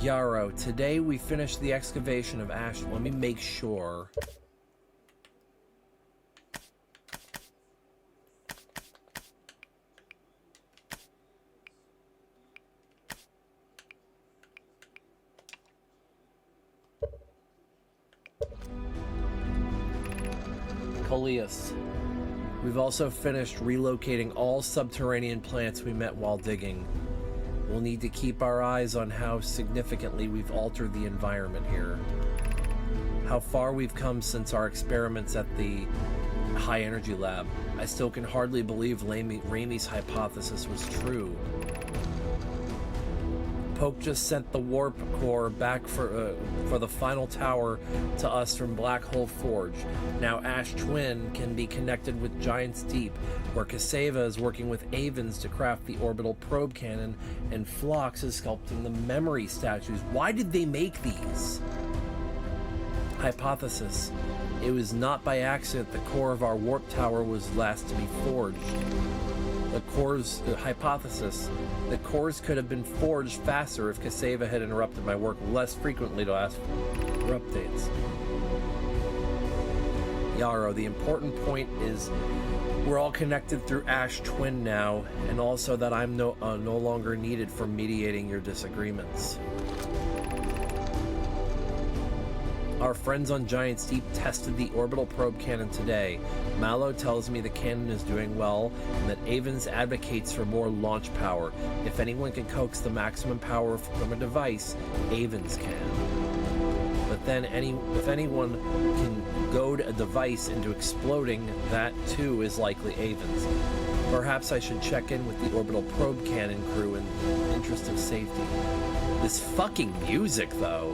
Yarrow, today we finished the excavation of Ash. Let me make sure. Coleus. We've also finished relocating all subterranean plants we met while digging. We'll need to keep our eyes on how significantly we've altered the environment here. How far we've come since our experiments at the high energy lab. I still can hardly believe Ramey's hypothesis was true. Poke just sent the warp core back for the final tower to us from Black Hole Forge. Now Ash Twin can be connected with Giant's Deep, where Kaseva is working with Avens to craft the orbital probe cannon, and Phlox is sculpting the memory statues. Why did they make these? Hypothesis. It was not by accident the core of our warp tower was last to be forged. The core's hypothesis. The cores could have been forged faster if Kaseva had interrupted my work less frequently to ask for updates. Yarrow, the important point is we're all connected through Ash Twin now, and also that I'm no longer needed for mediating your disagreements. Our friends on Giant's Deep tested the orbital probe cannon today. Mallow tells me the cannon is doing well, and that Avens advocates for more launch power. If anyone can coax the maximum power from a device, Avens can. But then if anyone can goad a device into exploding, that too is likely Avens. Perhaps I should check in with the orbital probe cannon crew in the interest of safety. This fucking music, though.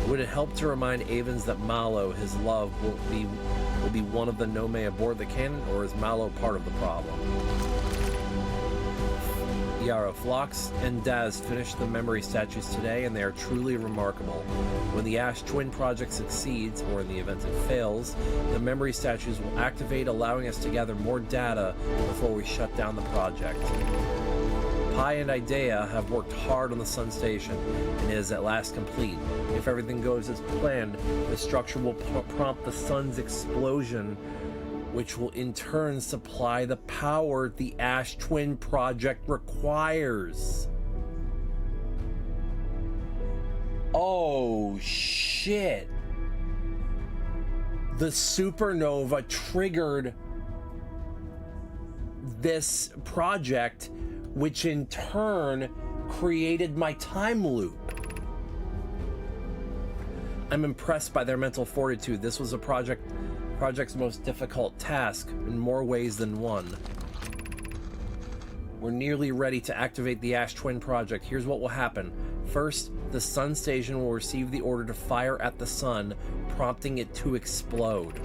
Would it help to remind Avens that Mallow, his love, will be one of the Nome aboard the cannon, or is Mallow part of the problem? Yarrow, Phlox and Daz finished the memory statues today, and they are truly remarkable. When the Ash Twin project succeeds, or in the event it fails, the memory statues will activate, allowing us to gather more data before we shut down the project. Pi and Idea have worked hard on the Sun Station, and is at last complete. If everything goes as planned, the structure will prompt the Sun's explosion, which will in turn supply the power the Ash Twin project requires. Oh shit! The supernova triggered this project, which in turn created my time loop. I'm impressed by their mental fortitude. This was a project's most difficult task in more ways than one. We're nearly ready to activate the Ash Twin project. Here's what will happen. First, the Sun Station will receive the order to fire at the Sun, prompting it to explode.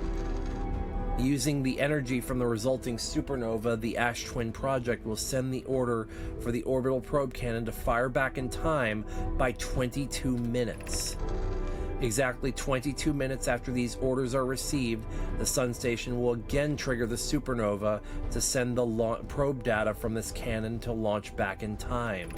Using the energy from the resulting supernova, the Ash Twin project will send the order for the orbital probe cannon to fire back in time by 22 minutes. Exactly 22 minutes after these orders are received, the Sun Station will again trigger the supernova to send the probe data from this cannon to launch back in time.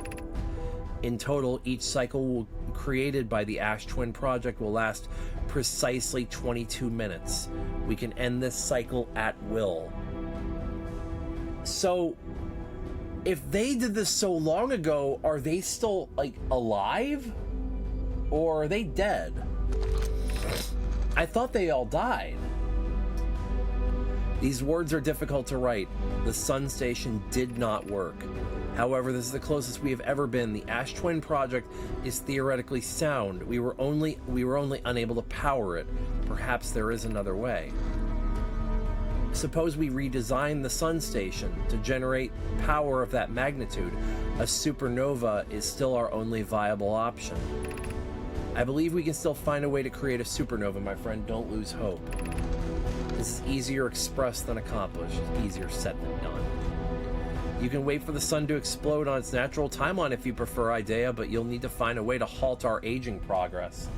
In total, each cycle created by the Ash Twin project will last precisely 22 minutes. We can end this cycle at will. So, if they did this so long ago, are they still, like, alive? Or are they dead? I thought they all died. These words are difficult to write. The Sun Station did not work. However, this is the closest we have ever been. The Ash Twin project is theoretically sound. We were only unable to power it. Perhaps there is another way. Suppose we redesign the Sun Station to generate power of that magnitude. A supernova is still our only viable option. I believe we can still find a way to create a supernova, my friend. Don't lose hope. This is easier expressed than accomplished. Easier said than done. You can wait for the sun to explode on its natural timeline if you prefer, Idea, but you'll need to find a way to halt our aging progress.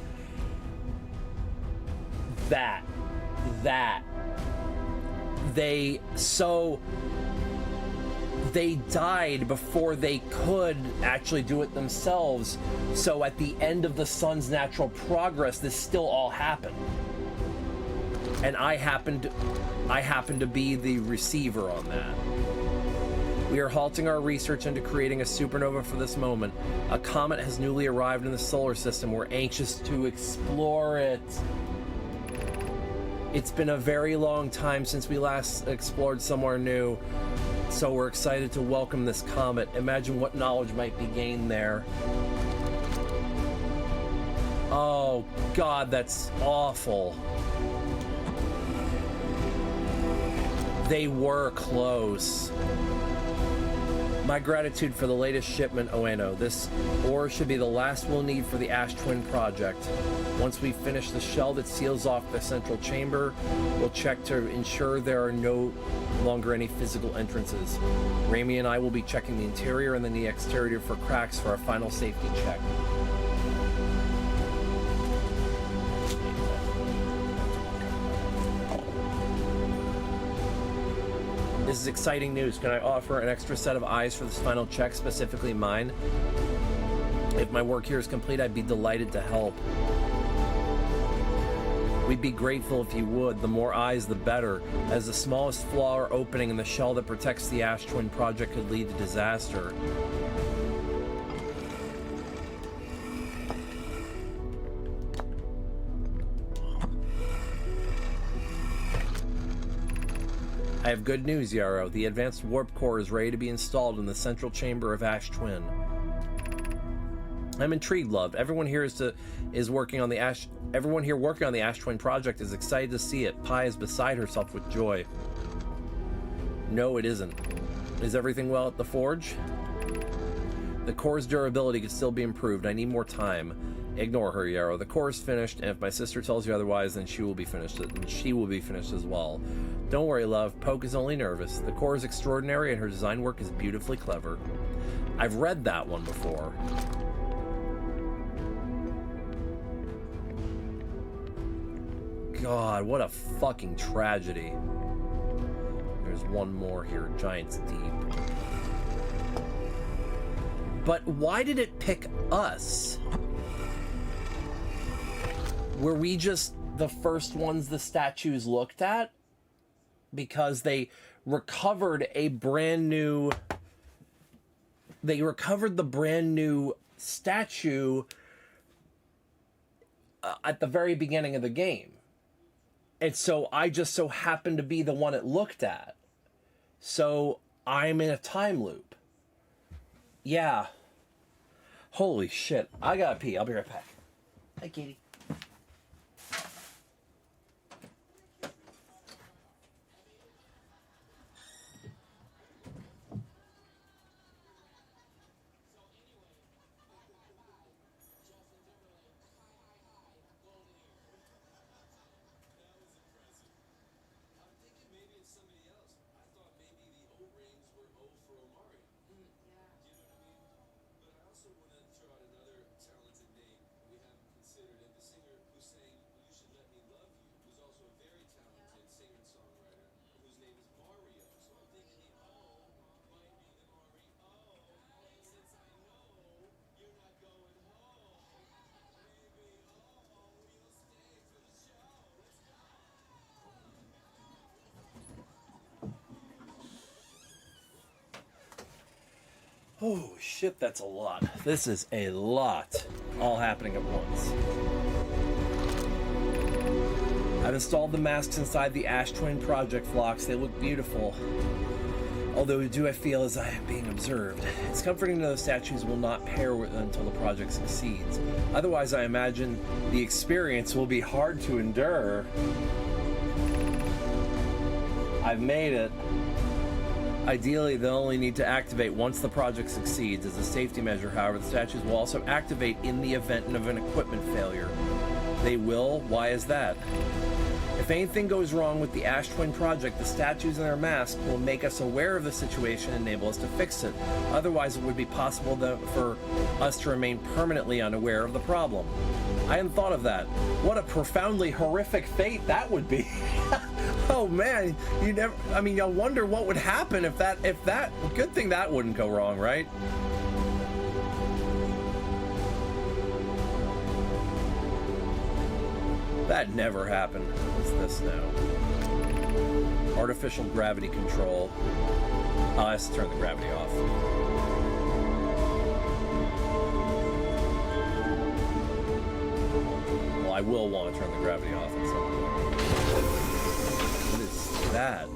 They died before they could actually do it themselves. So at the end of the sun's natural progress, this still all happened. And I happened to be the receiver on that. We are halting our research into creating a supernova for this moment. A comet has newly arrived in the solar system. We're anxious to explore it. It's been a very long time since we last explored somewhere new, so we're excited to welcome this comet. Imagine what knowledge might be gained there. Oh God, that's awful. They were close. My gratitude for the latest shipment, Ueno. This ore should be the last we'll need for the Ash Twin project. Once we finish the shell that seals off the central chamber, we'll check to ensure there are no longer any physical entrances. Raimi and I will be checking the interior and then the exterior for cracks for our final safety check. This is exciting news. Can I offer an extra set of eyes for this final check, specifically mine? If my work here is complete, I'd be delighted to help. We'd be grateful if you would. The more eyes, the better, as the smallest flaw or opening in the shell that protects the Ash Twin project could lead to disaster. I have good news, Yarrow. The advanced warp core is ready to be installed in the central chamber of Ash Twin. I'm intrigued, love. Everyone here working on the Ash Twin project is excited to see it. Pi is beside herself with joy. No, it isn't. Is everything well at the forge? The core's durability could still be improved. I need more time. Ignore her, Yarrow. The core is finished, and if my sister tells you otherwise, then she will be finished as well. Don't worry, love. Poke is only nervous. The core is extraordinary, and her design work is beautifully clever. I've read that one before. God, what a fucking tragedy. There's one more here, Giant's Deep. But why did it pick us? Were we just the first ones the statues looked at? Because they recovered a brand new... They recovered the brand new statue at the very beginning of the game. And so I just so happened to be the one it looked at. So I'm in a time loop. Yeah. Holy shit. I gotta pee. I'll be right back. Hi, Katie. Oh shit, that's a lot. This is a lot, all happening at once. I've installed the masks inside the Ash Twin project flocks. They look beautiful. Although do I feel as I am being observed. It's comforting to know the statues will not pair until the project succeeds. Otherwise, I imagine the experience will be hard to endure. I've made it. Ideally, they'll only need to activate once the project succeeds. As a safety measure, however, the statues will also activate in the event of an equipment failure. They will? Why is that? If anything goes wrong with the Ash Twin project, the statues and their masks will make us aware of the situation and enable us to fix it. Otherwise, it would be possible for us to remain permanently unaware of the problem. I hadn't thought of that. What a profoundly horrific fate that would be. Oh man, you'll wonder what would happen if that, good thing that wouldn't go wrong, right? That never happened. What's this now? Artificial gravity control. Oh, I have to turn the gravity off. Well, I will want to turn the gravity off at some point. that.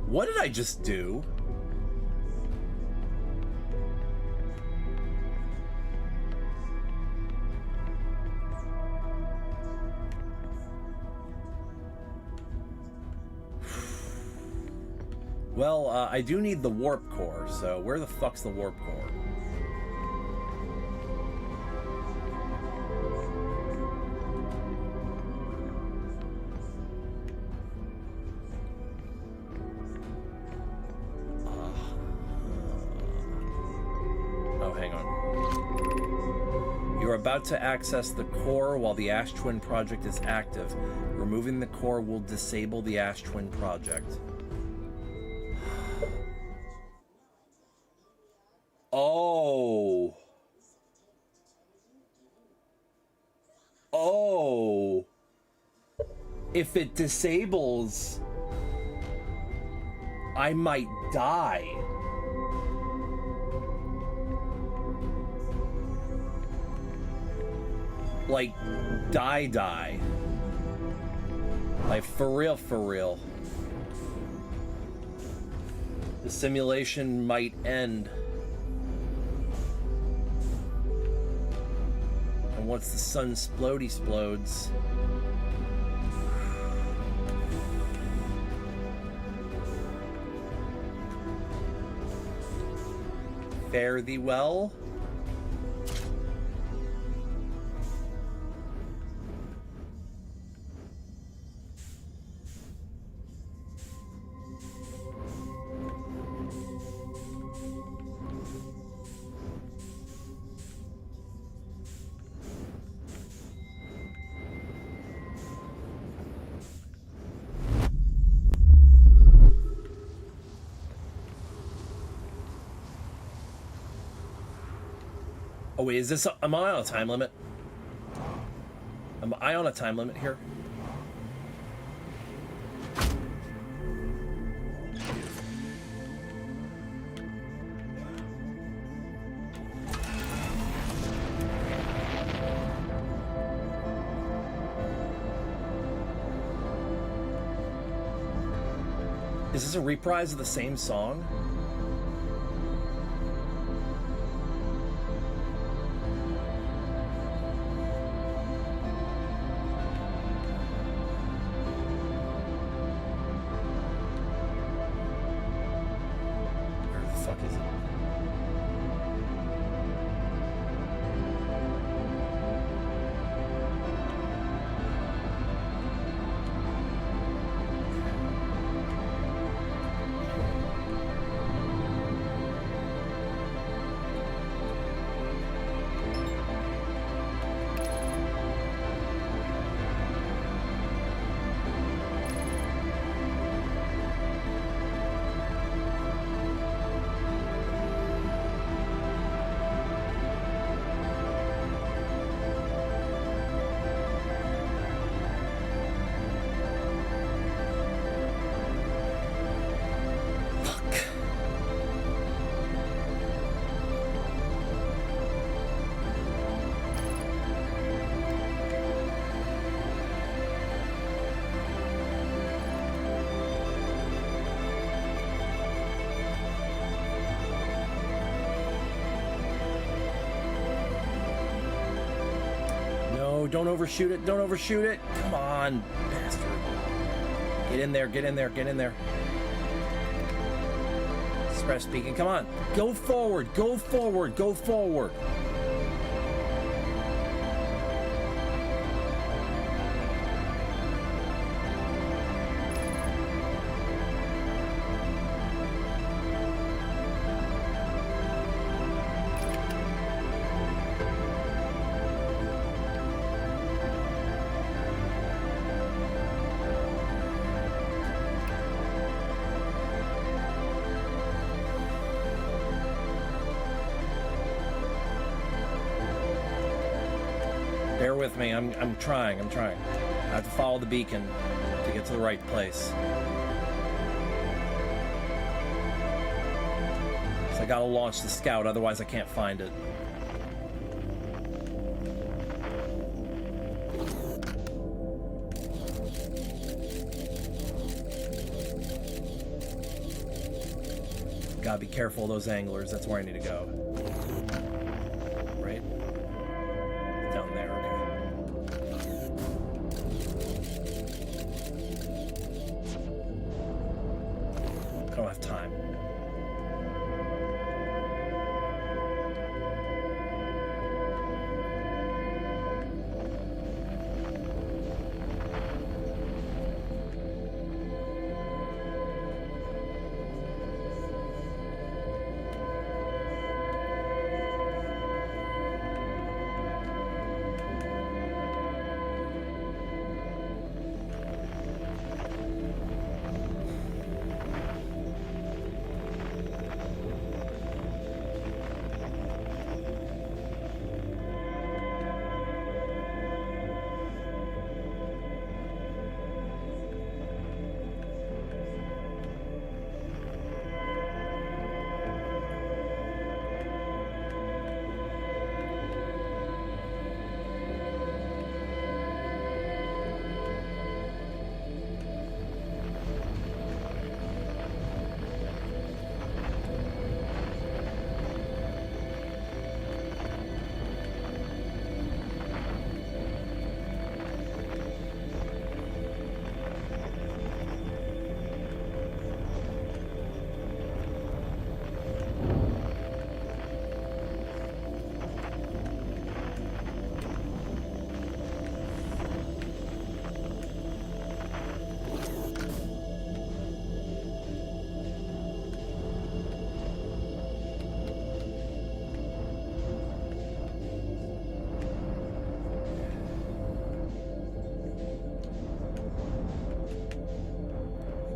What did I just do? Well, I do need the warp core, so where the fuck's the warp core? Oh, hang on. You are about to access the core while the Ash Twin project is active. Removing the core will disable the Ash Twin project. Oh. Oh. If it disables, I might die. Like, die. Like, for real, for real. The simulation might end. And once the sun explodes, fare thee well. Oh wait, is this? Am I on a time limit? Am I on a time limit here? Is this a reprise of the same song? Don't overshoot it. Don't overshoot it. Come on, bastard. Get in there. Get in there. Get in there. Express speaking. Come on. Go forward. Go forward. Go forward. Bear with me, I'm trying. I have to follow the beacon to get to the right place. So I gotta launch the scout, otherwise I can't find it. Gotta be careful of those anglers. That's where I need to go. Right? Down there, okay. I don't have time.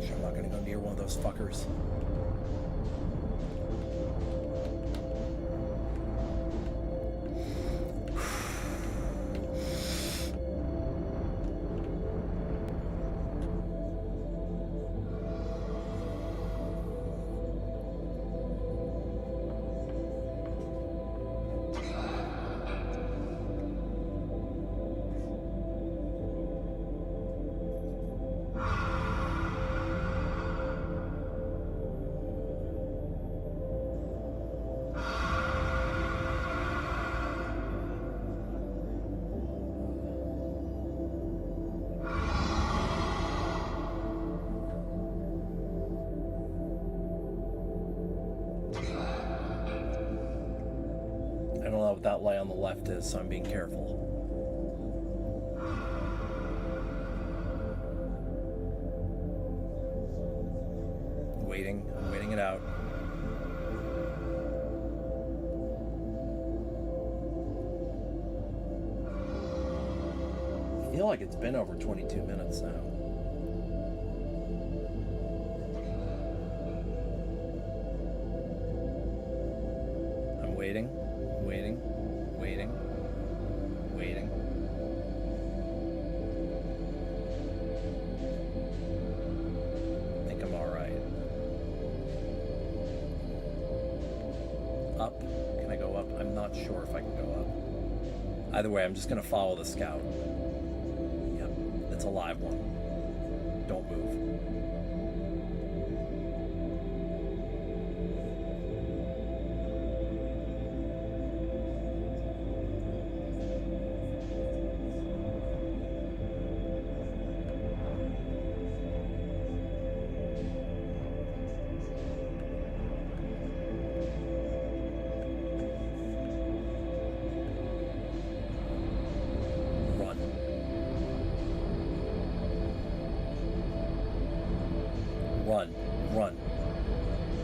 I'm not gonna go near one of those fuckers. I don't know what that light on the left is, so I'm being careful. I'm waiting it out. I feel like it's been over 22 minutes now. I'm waiting. I think I'm alright. Up? Can I go up? I'm not sure if I can go up. Either way, I'm just gonna follow the scout. Yep, it's a live one. Don't move. Run.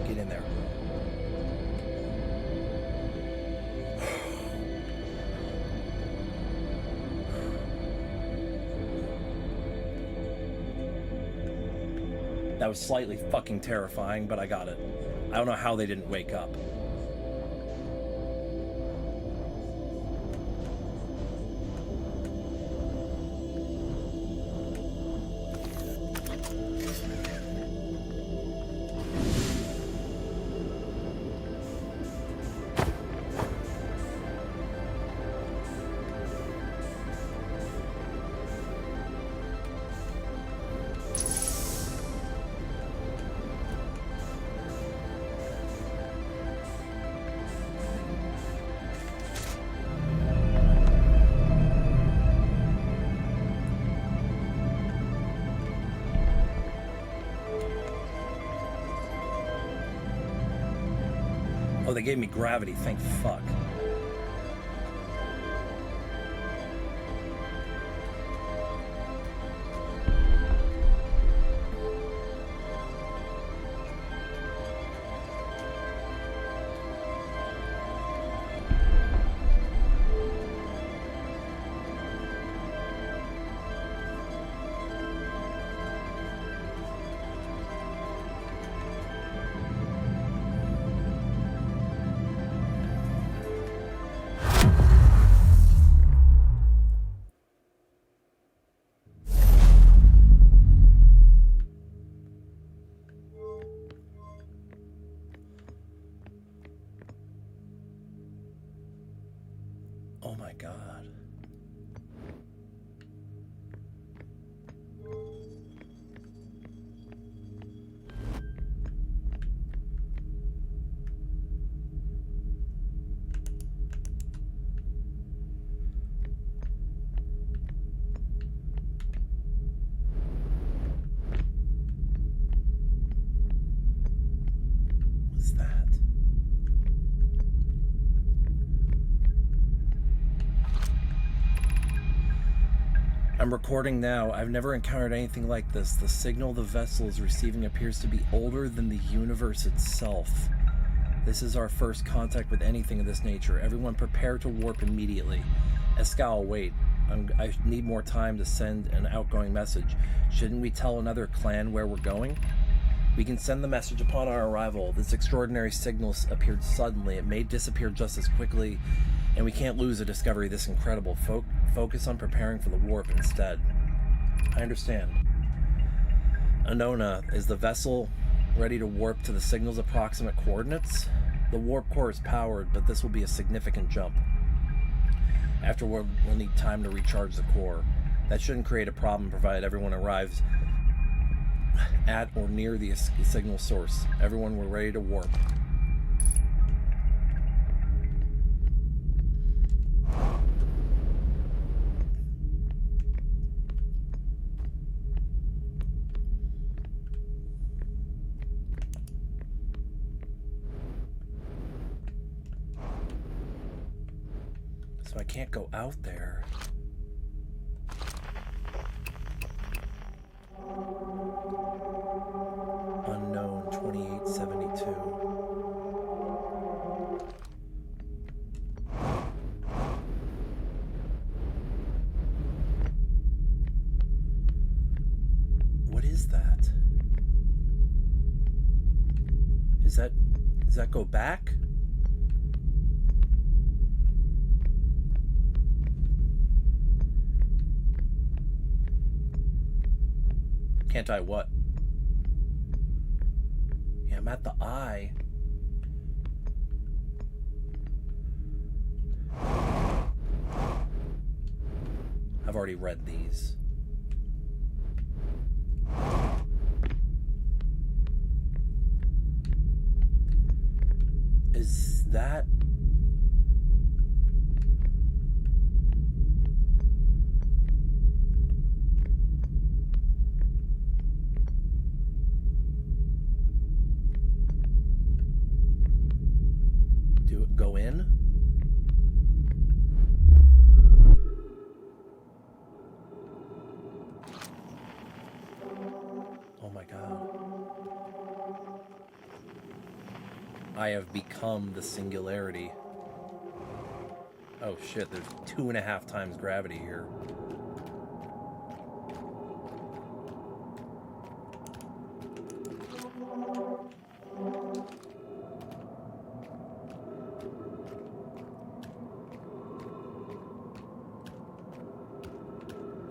Get in there. That was slightly fucking terrifying, but I got it. I don't know how they didn't wake up. Oh, they gave me gravity. Thank fuck. Oh my god. What's that? I'm recording now. I've never encountered anything like this. The signal the vessel is receiving appears to be older than the universe itself. This is our first contact with anything of this nature. Everyone prepare to warp immediately. Escal, wait. I need more time to send an outgoing message. Shouldn't we tell another clan where we're going? We can send the message upon our arrival. This extraordinary signal appeared suddenly. It may disappear just as quickly, and we can't lose a discovery this incredible. Focus on preparing for the warp instead. I understand. Anona, is the vessel ready to warp to the signal's approximate coordinates? The warp core is powered, but this will be a significant jump. Afterward, we'll need time to recharge the core. That shouldn't create a problem provided everyone arrives at or near the signal source. Everyone, we're ready to warp. So I can't go out there. Unknown 2872. What is that? Does that go back? Can't I what? Yeah, I'm at the eye. I've already read these. Is that... go in? Oh my god. I have become the singularity. Oh shit, there's 2.5 times gravity here.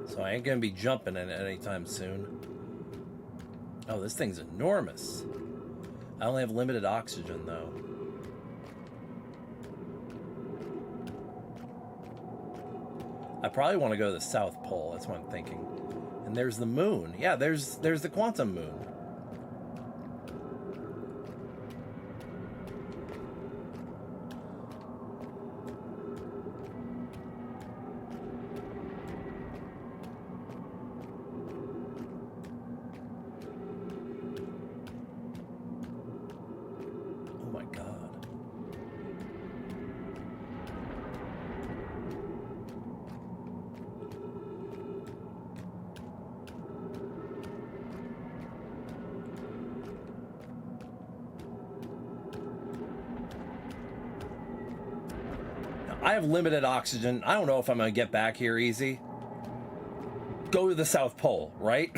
So I ain't gonna be jumping in it anytime soon. Oh, this thing's enormous. I only have limited oxygen, though. I probably want to go to the South Pole. That's what I'm thinking. And there's the moon. Yeah, there's the quantum moon. Oh my god. I have limited oxygen. I don't know if I'm gonna get back here easy. Go to the South Pole, right?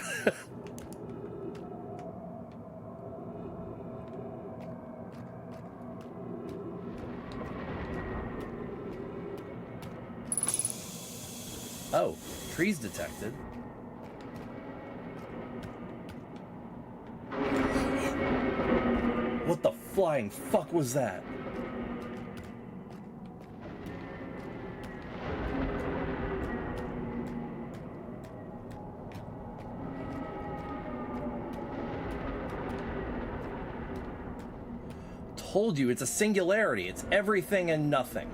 Oh, trees detected. What the flying fuck was that? Told you, it's a singularity. It's everything and nothing.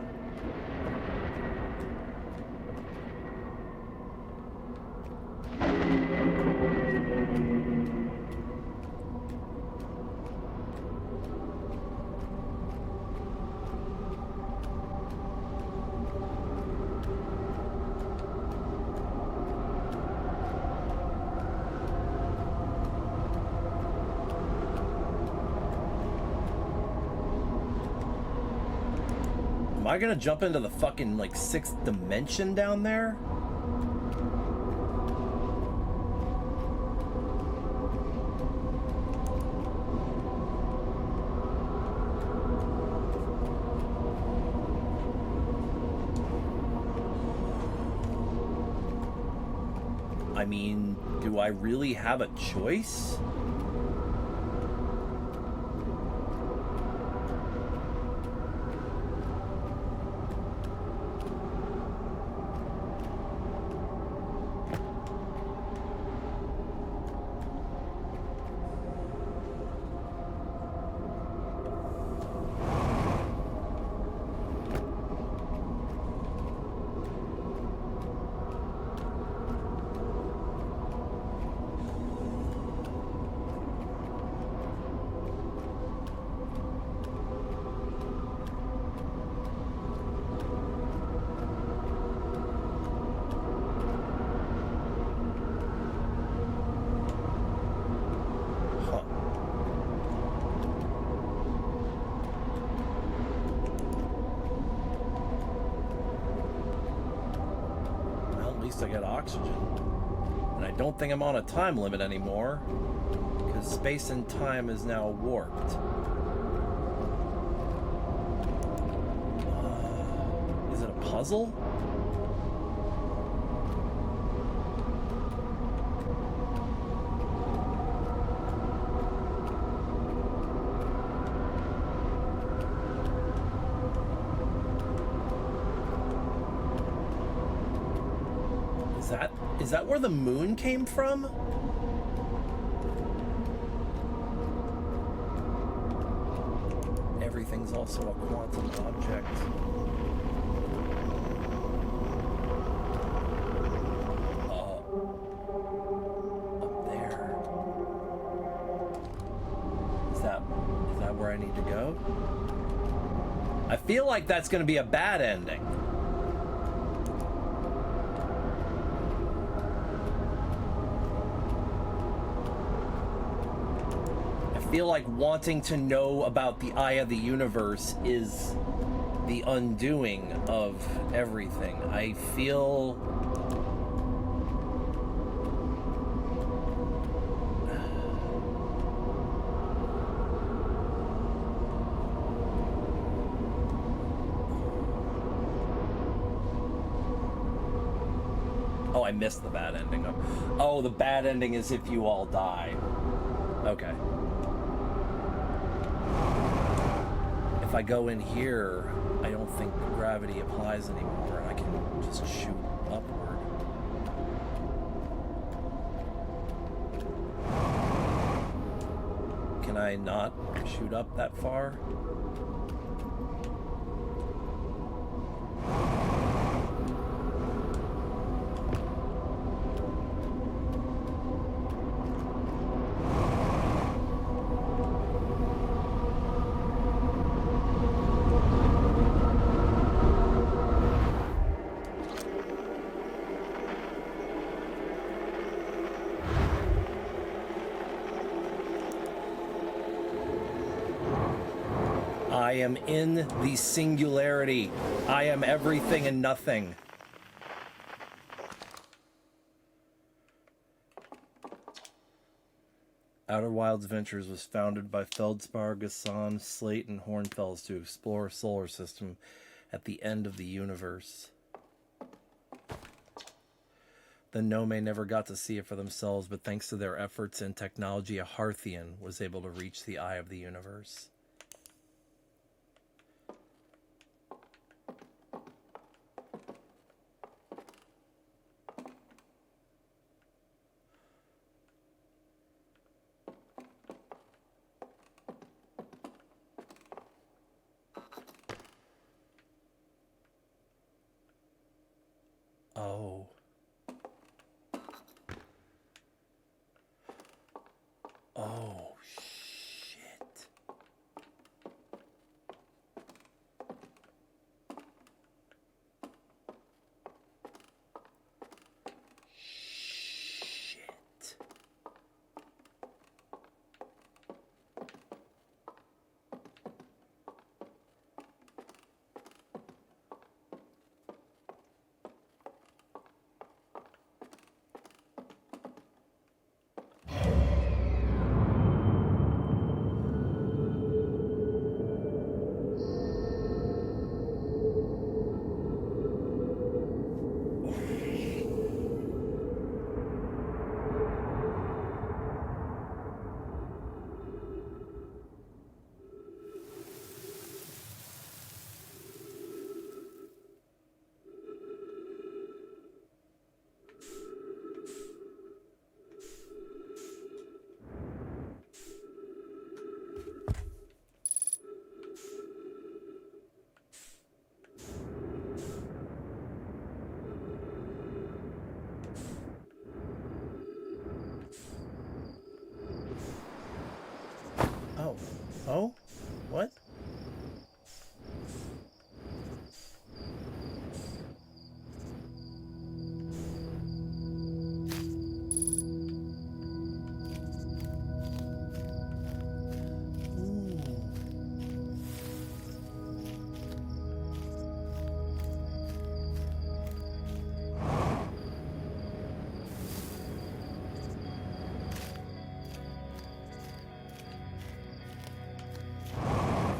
Am I gonna jump into the fucking, like, 6th dimension down there? I mean, do I really have a choice? I get oxygen. And I don't think I'm on a time limit anymore, because space and time is now warped. Is it a puzzle? Is that where the moon came from? Everything's also a quantum object. Up there. Is that where I need to go? I feel like that's going to be a bad ending. I feel like wanting to know about the eye of the universe is the undoing of everything. I feel... Oh, I missed the bad ending. Oh, the bad ending is if you all die. Okay. If I go in here, I don't think gravity applies anymore, and I can just shoot upward. Can I not shoot up that far? I am in the singularity. I am everything and nothing. Outer Wilds Ventures was founded by Feldspar, Gassan, Slate, and Hornfels to explore a solar system at the end of the universe. The Nome never got to see it for themselves, but thanks to their efforts and technology, a Harthian was able to reach the eye of the universe. Oh. Oh, shit. Shit. Oh. Oh? What?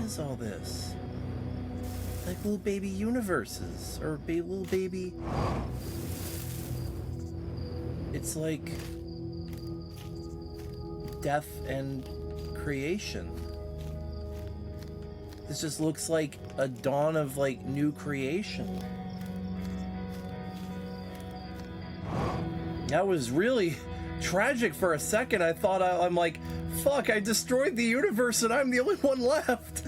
What is all this? Like little baby universes, or little baby... It's like death and creation. This just looks like a dawn of like new creation. That was really tragic for a second. I thought I'm like, fuck, I destroyed the universe and I'm the only one left.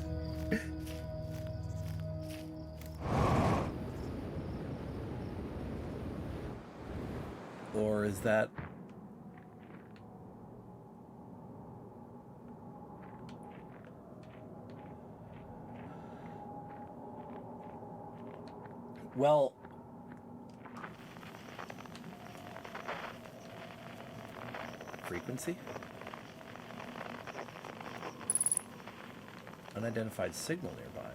Or is that... Well... Frequency? Unidentified signal nearby.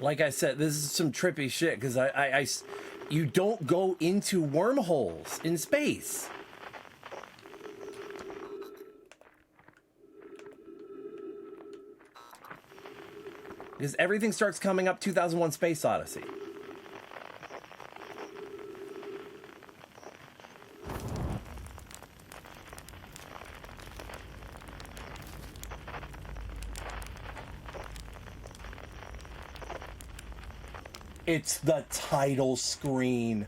Like I said, this is some trippy shit, because you don't go into wormholes in space. Because everything starts coming up 2001 Space Odyssey. It's the title screen.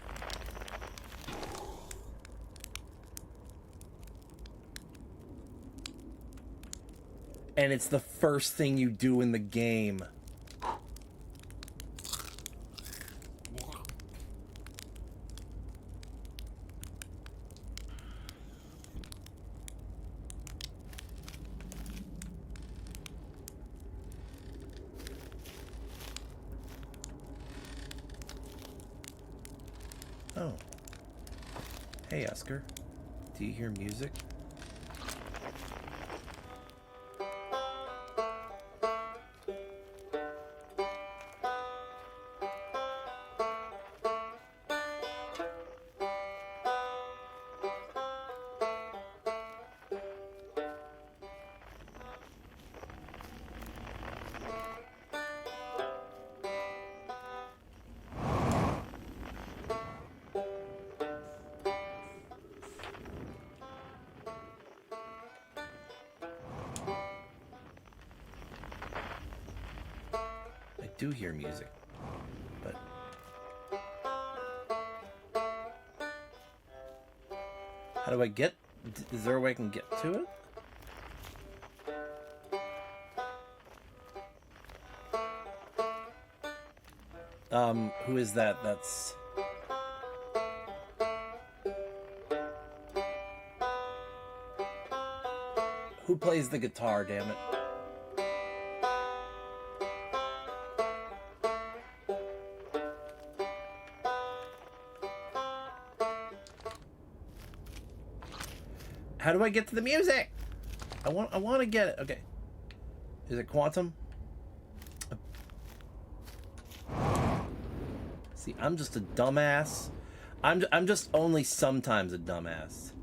And it's the first thing you do in the game. Hey, Esker. Do you hear music? I do hear music, but how do I get? Is there a way I can get to it? Who is that? That's who plays the guitar, damn it. How do I get to the music? I want to get it. Okay. Is it Quantum? See, I'm just a dumbass. I'm just only sometimes a dumbass.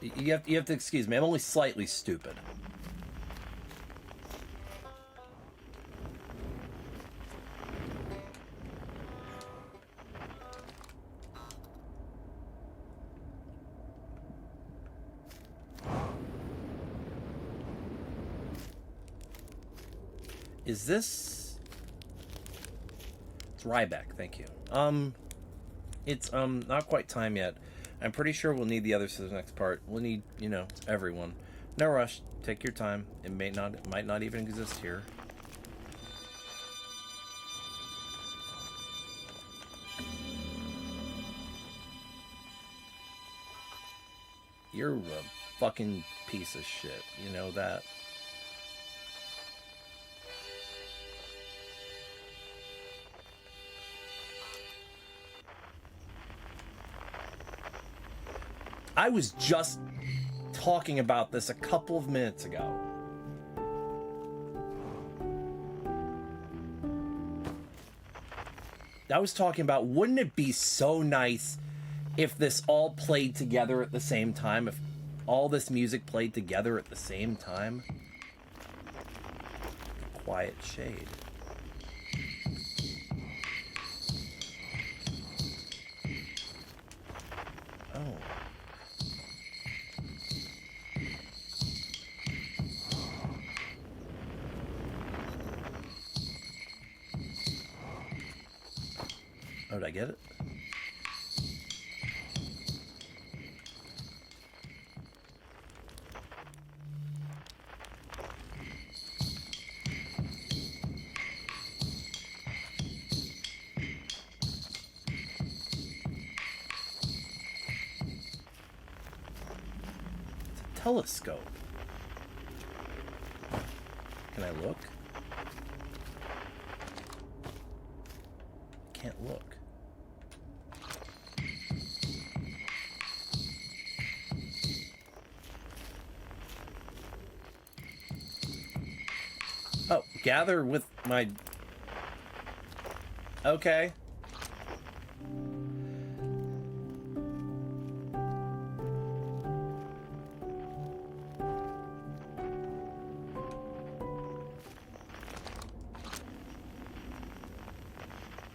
You have to excuse me. I'm only slightly stupid. Is this? It's Ryback, thank you. It's not quite time yet. I'm pretty sure we'll need the others for the next part. We'll need, you know, everyone. No rush. Take your time. It might not even exist here. You're a fucking piece of shit. You know that. I was just talking about this a couple of minutes ago. I was talking about, wouldn't it be so nice if this all played together at the same time? If all this music played together at the same time? Quiet Shade. Oh. Oh, did I get it? It's a telescope. Can I look? Can't look. Oh, gather with my... Okay.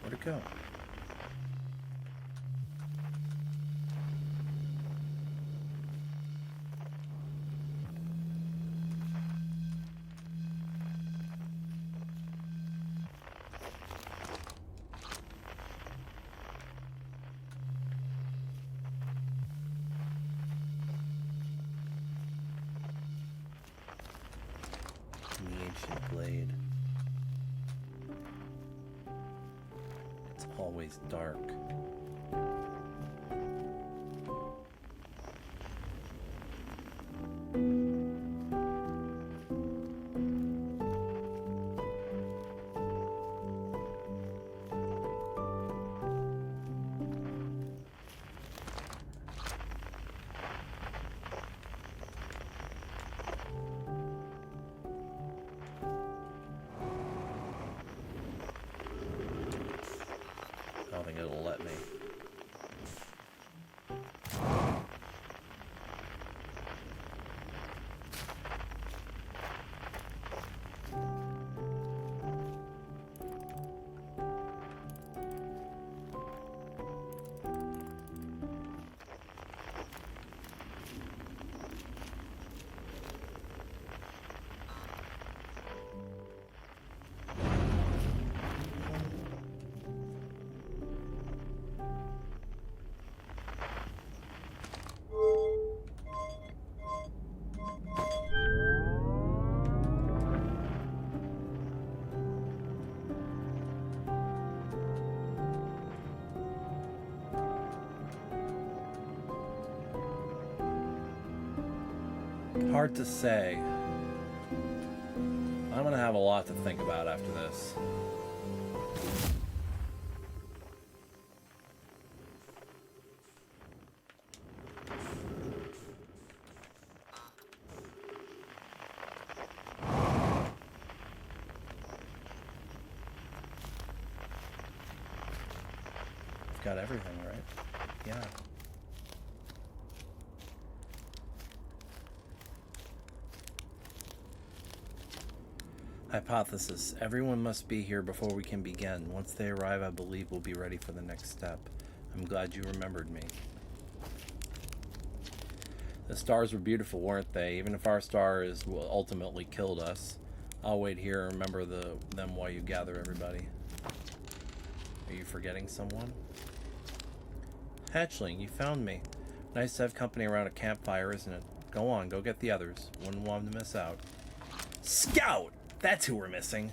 Where'd it go? The ancient blade. It's always dark. Hard to say. I'm gonna have a lot to think about after this. Got everything, right? Yeah. Hypothesis. Everyone must be here before we can begin. Once they arrive, I believe we'll be ready for the next step. I'm glad you remembered me. The stars were beautiful, weren't they? Even if our star is what ultimately killed us. I'll wait here and remember them while you gather everybody. Are you forgetting someone? Hatchling, you found me. Nice to have company around a campfire, isn't it? Go on, go get the others. Wouldn't want them to miss out. Scout! That's who we're missing.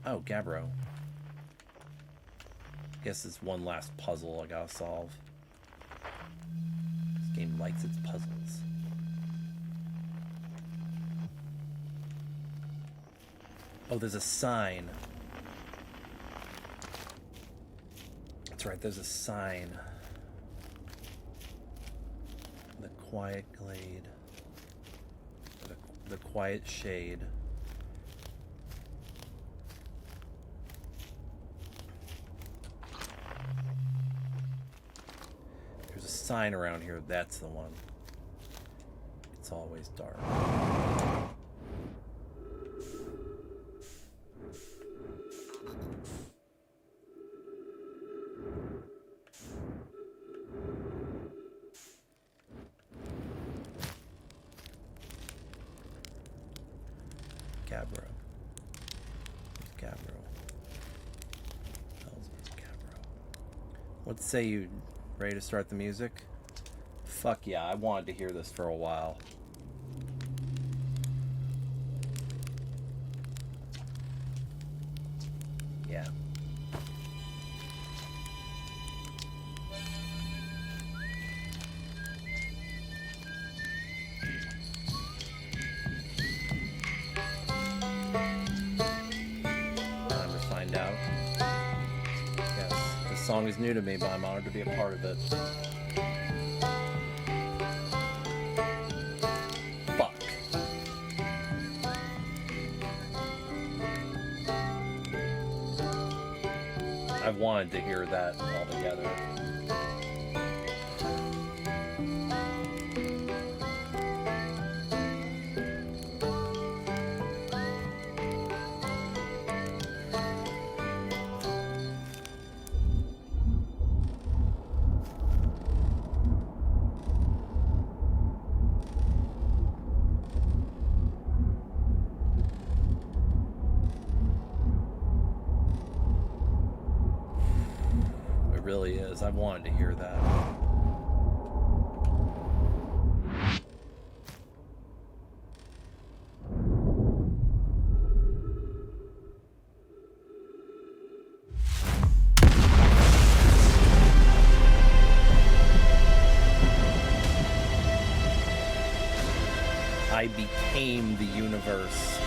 Oh, Gabbro. Guess it's one last puzzle I gotta solve. This game likes its puzzles. Oh, there's a sign. That's right, there's a sign. The quiet glade. The quiet shade. There's a sign around here, that's the one. It's always dark. Gabbro. Gabbro. Gabbro. What say you? Ready to start the music? Fuck yeah, I wanted to hear this for a while. Yeah. Out. Yes, this song is new to me, but I'm honored to be a part of it. Fuck. I've wanted to hear that all together. Really is. I've wanted to hear that. I became the universe.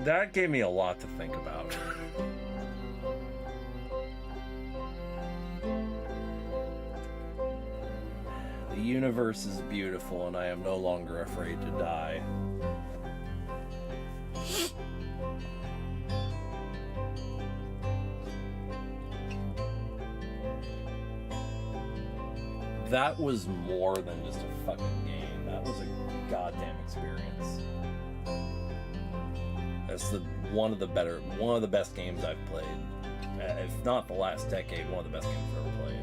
That gave me a lot to think about. The universe is beautiful and I am no longer afraid to die. That was more than just a fucking game. That was a goddamn experience. That's one of the best games I've played. If not the last decade, one of the best games I've ever played.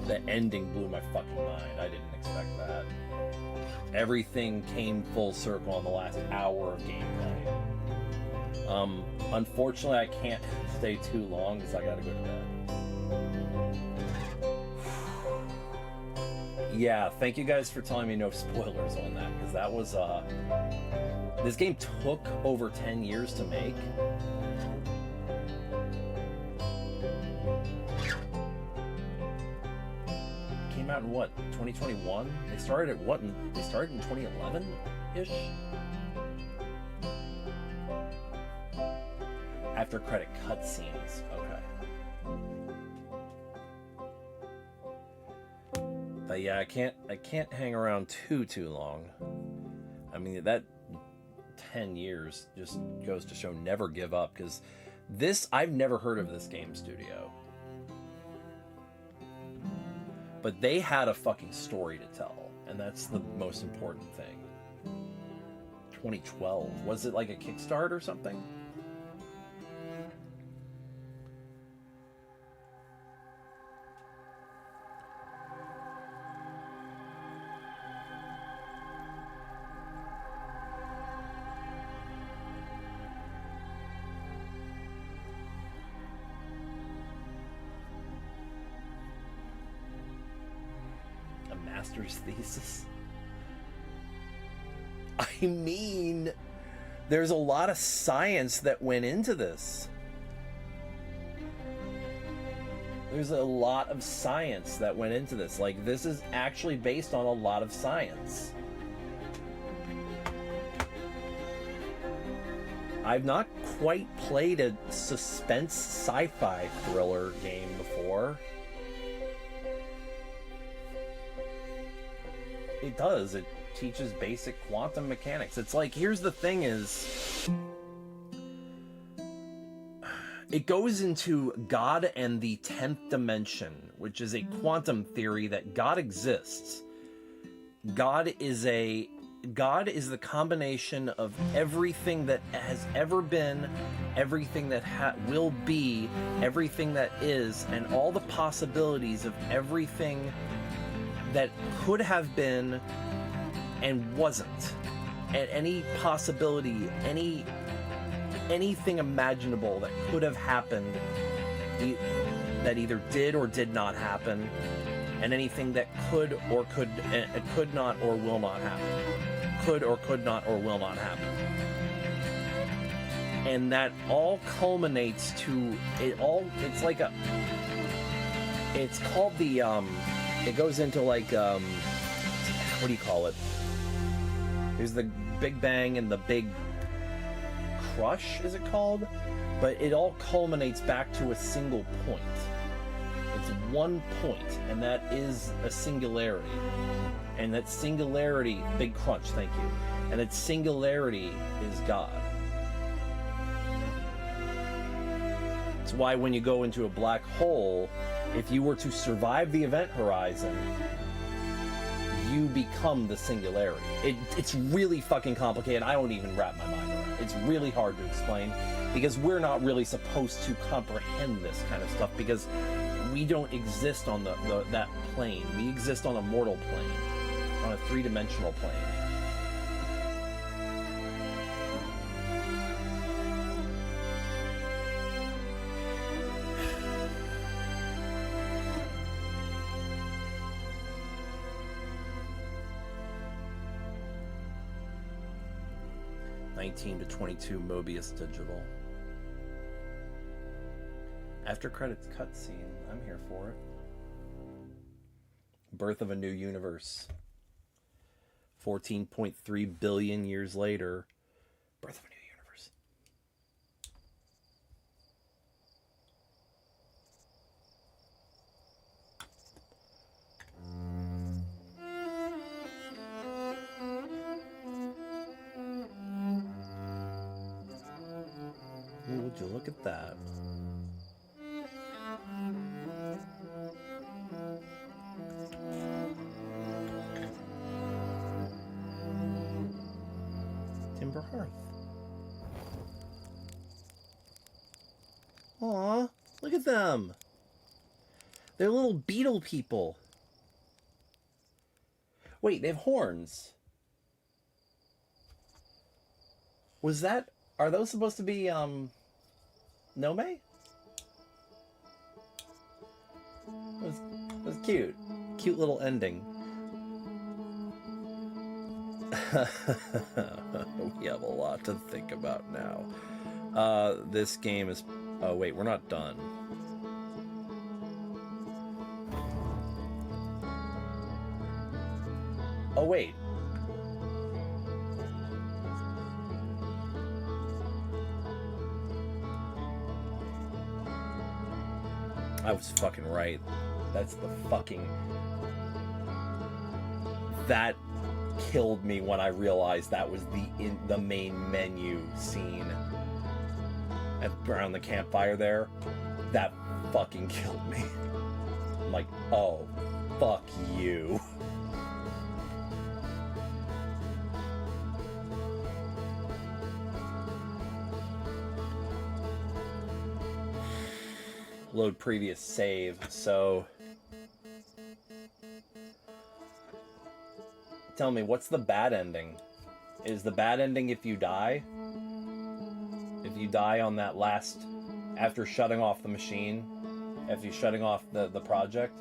The ending blew my fucking mind. I didn't expect that. Everything came full circle on the last hour of gameplay. Unfortunately, I can't stay too long because I gotta go to bed. Yeah, thank you guys for telling me no spoilers on that, because that was, this game took over 10 years to make. Came out in what, 2021? They started at what, they started in 2011-ish? After credit cutscenes, okay. But yeah, I can't hang around too long. I mean, that 10 years just goes to show never give up, because I've never heard of this game studio. But they had a fucking story to tell, and that's the most important thing. 2012, was it like a Kickstart or something? Master's thesis. I mean, there's a lot of science that went into this. There's a lot of science that went into this. Like, this is actually based on a lot of science. I've not quite played a suspense sci-fi thriller game before. It does. It teaches basic quantum mechanics. It's like, here's the thing is, it goes into God and the 10th dimension, which is a quantum theory that God exists. God is the combination of everything that has ever been, everything that will be, everything that is, and all the possibilities of everything that could have been and wasn't, and any possibility, anything imaginable that could have happened, that either did or did not happen, and anything that could not or will not happen, could or could not or will not happen, and that all culminates to it all. It's like it's called the it goes into like, what do you call it? There's the Big Bang and the Big Crush, is it called? But it all culminates back to a single point. It's one point, and that is a singularity. And that singularity, Big Crunch, thank you. And that singularity is God. It's why when you go into a black hole, if you were to survive the event horizon, you become the singularity. It's really fucking complicated. I don't even wrap my mind around it. It's really hard to explain, because we're not really supposed to comprehend this kind of stuff, because we don't exist on that plane. We exist on a mortal plane, on a three-dimensional plane. To 22 Mobius Digital. After credits cutscene, I'm here for it. Birth of a New Universe. 14.3 billion years later. Birth of a New Universe. Would you look at that? Aw, look at them. They're little beetle people. Wait, they have horns. Was that... Are those supposed to be, Nome? It was cute. Cute little ending. We have a lot to think about now. This game is... Oh, wait, we're not done. Oh, wait. I was fucking right. That's the fucking... That killed me when I realized that was the main menu scene around the campfire there. That fucking killed me. I'm like, oh, fuck you. Load previous save. So tell me, what's the bad ending? Is the bad ending if you die? If you die on that last, after shutting off the machine, after shutting off the project?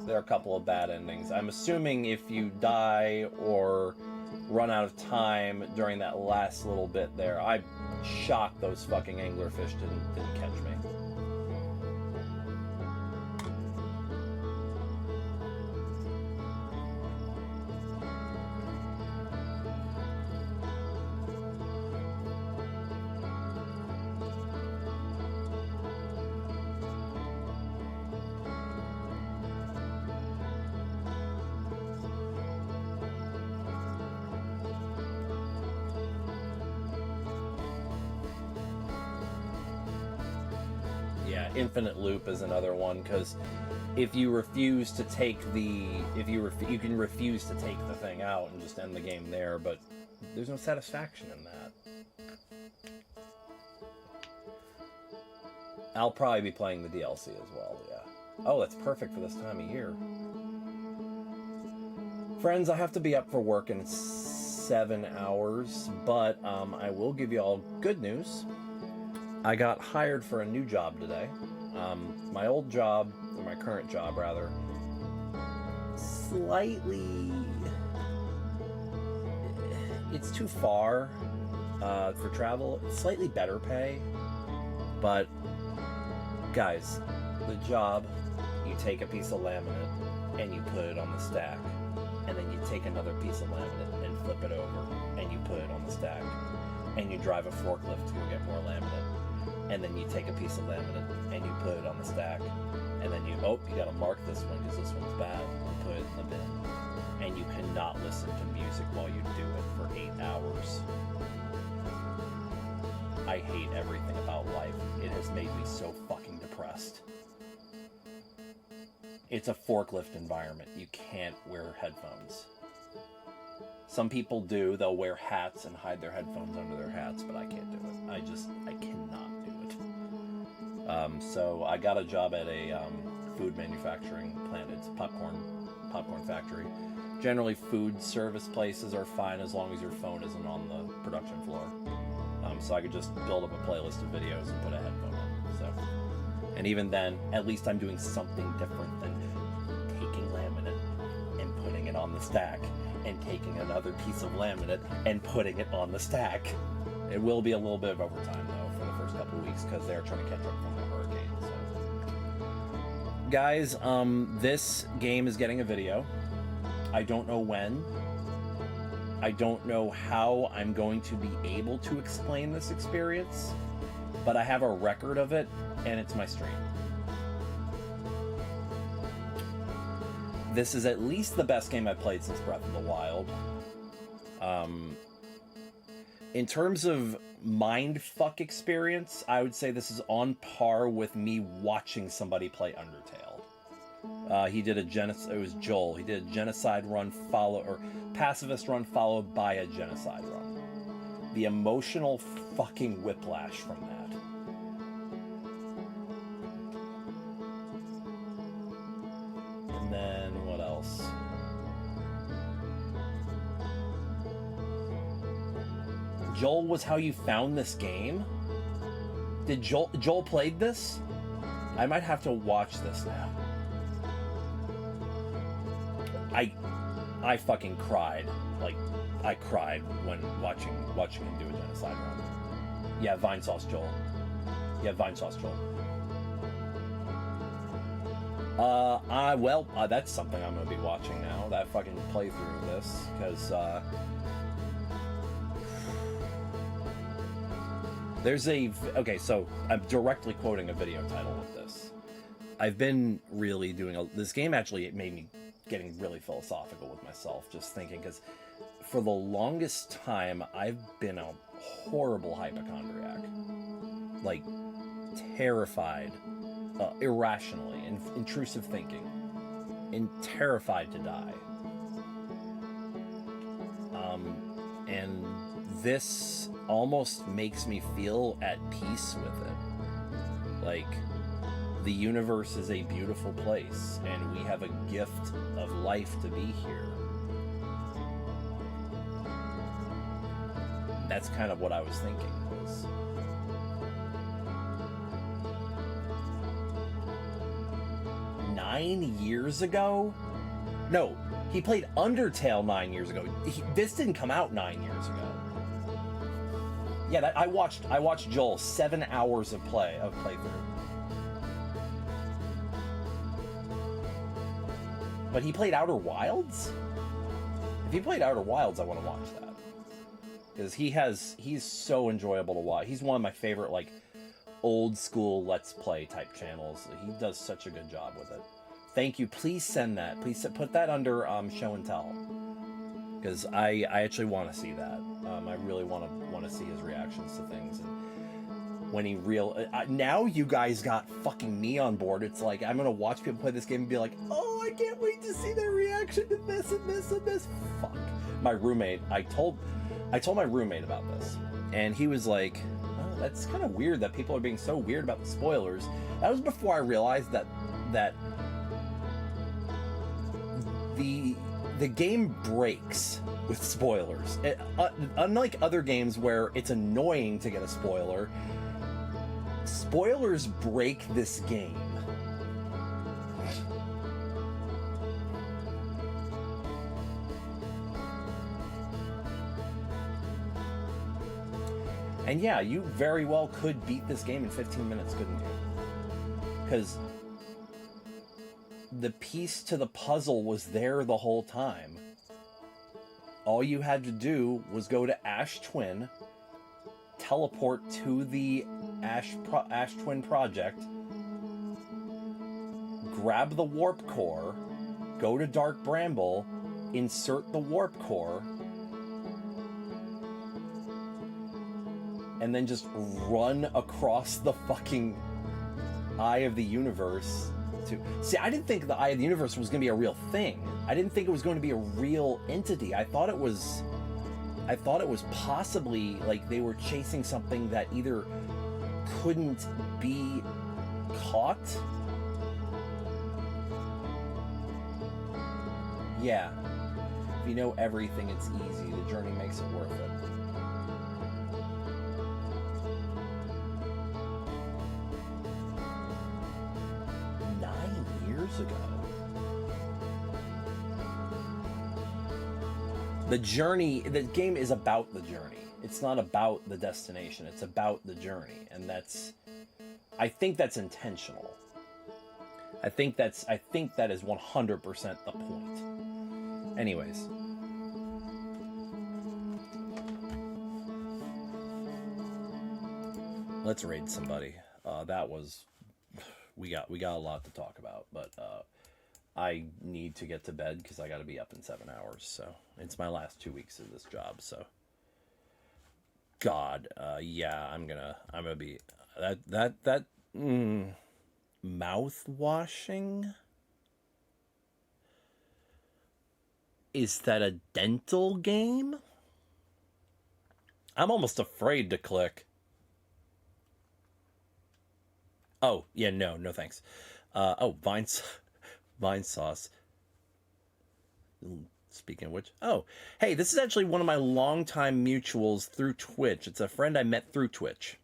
There are a couple of bad endings. I'm assuming if you die or run out of time during that last little bit there. I'm shocked those fucking anglerfish didn't catch me. Infinite loop is another one, because if you refuse to take you can refuse to take the thing out and just end the game there, but there's no satisfaction in that. I'll probably be playing the DLC as well, yeah. Oh, that's perfect for this time of year. Friends, I have to be up for work in 7 hours, but I will give you all good news. I got hired for a new job today. My old job, or my current job rather, slightly... It's too far for travel. It's slightly better pay, but guys, the job, you take a piece of laminate and you put it on the stack, and then you take another piece of laminate and flip it over and you put it on the stack, and you drive a forklift to go get more laminate, and then you take a piece of laminate and you put it on the stack, and then you gotta mark this one because this one's bad, and put it in the bin, and you cannot listen to music while you do it for 8 hours. I hate everything about life. It has made me so fucking depressed. It's a forklift environment. You can't wear headphones. Some people do. They'll wear hats and hide their headphones under their hats, but I can't do it. I cannot do it. So I got a job at a food manufacturing plant. It's a popcorn factory. Generally, food service places are fine as long as your phone isn't on the production floor. So I could just build up a playlist of videos and put a headphone in. So, and even then, at least I'm doing something different than taking laminate and putting it on the stack, and taking another piece of laminate and putting it on the stack. It will be a little bit of overtime though for the first couple of weeks because they're trying to catch up from the hurricane. So, guys, this game is getting a video. I don't know when. I don't know how I'm going to be able to explain this experience, but I have a record of it, and it's my stream. This is at least the best game I've played since Breath of the Wild. In terms of mindfuck experience, I would say this is on par with me watching somebody play Undertale. He did it was Joel. He did a genocide run pacifist run followed by a genocide run. The emotional fucking whiplash from that Joel was how you found this game? Did Joel played this? I might have to watch this now. I fucking cried. Like, I cried when watching him do a genocide run. Yeah, Vinesauce Joel. Yeah, Vinesauce Joel. That's something I'm gonna be watching now. That fucking playthrough of this, because there's okay, so I'm directly quoting a video title with this. I've been really doing this game. Actually, it made me getting really philosophical with myself, just thinking, because for the longest time I've been a horrible hypochondriac, like terrified, irrationally, intrusive thinking, and terrified to die. And this almost makes me feel at peace with it. Like, the universe is a beautiful place, and we have a gift of life to be here. That's kind of what I was thinking. Was 9 years ago? No, he played Undertale 9 years ago. This didn't come out 9 years ago. Yeah, I watched Joel 7 hours of playthrough. But he played Outer Wilds? If he played Outer Wilds, I want to watch that. Because he's so enjoyable to watch. He's one of my favorite, like, old school Let's Play type channels. He does such a good job with it. Thank you. Please send that. Please put that under Show and Tell. Because I actually want to see that. I really want to see his reactions to things. And when he now you guys got fucking me on board. It's like, I'm going to watch people play this game and be like, oh, I can't wait to see their reaction to this and this and this. Fuck. My roommate, I told my roommate about this, and he was like, oh, that's kind of weird that people are being so weird about the spoilers. That was before I realized that the game breaks with spoilers. Unlike other games where it's annoying to get a spoiler, spoilers break this game. And yeah, you very well could beat this game in 15 minutes, couldn't you? Because the piece to the puzzle was there the whole time. All you had to do was go to Ash Twin, teleport to the Ash Twin project, grab the warp core, go to Dark Bramble, insert the warp core, and then just run across the fucking Eye of the Universe to... See, I didn't think the Eye of the Universe was going to be a real thing. I didn't think it was going to be a real entity. I thought it was possibly like they were chasing something that either couldn't be caught. Yeah. If you know everything, it's easy. The journey makes it worth it. Ago. The journey, the game is about the journey. It's not about the destination. It's about the journey. And I think that's intentional. I think that is 100% the point. Anyways. Let's raid somebody. We got a lot to talk about, but I need to get to bed because I got to be up in 7 hours. So it's my last 2 weeks of this job. So God, yeah, I'm gonna be that mouth washing. Is that a dental game? I'm almost afraid to click. Oh, yeah, no thanks. Vine sauce. Speaking of which, oh, hey, this is actually one of my longtime mutuals through Twitch. It's a friend I met through Twitch.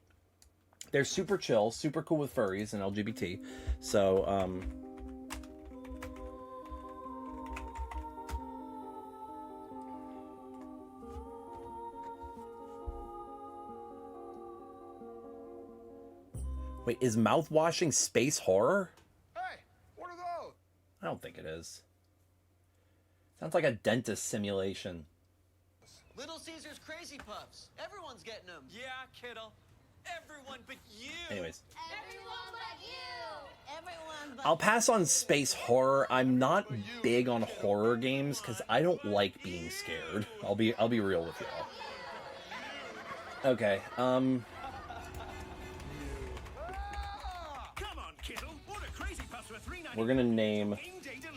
They're super chill, super cool with furries and LGBT. So, wait, is mouthwashing space horror? Hey, what are those? I don't think it is. Sounds like a dentist simulation. Little Caesar's Crazy Puffs. Everyone's getting them. Yeah, kiddo. Everyone but you. Anyways, Everyone but you. Everyone but I'll pass on space horror. I'm not big on horror games because I don't like being scared. I'll be real with y'all. Okay, Come on, kiddo. Order Crazy Puffs for $3.99.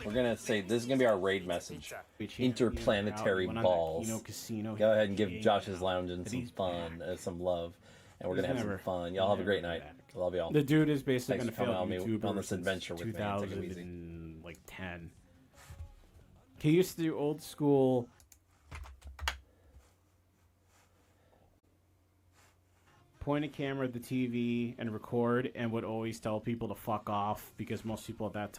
we're gonna say this is gonna be our raid message. Interplanetary balls. Go ahead and give Josh's Lounging some fun, some love, and we're gonna have some fun. Y'all have a great night. Love y'all. The dude is basically Thanks going to for coming fail on me- YouTuber on this since adventure with me. Take it easy. 2010. He used to do old school. Point a camera at the TV and record, and would always tell people to fuck off because most people at that time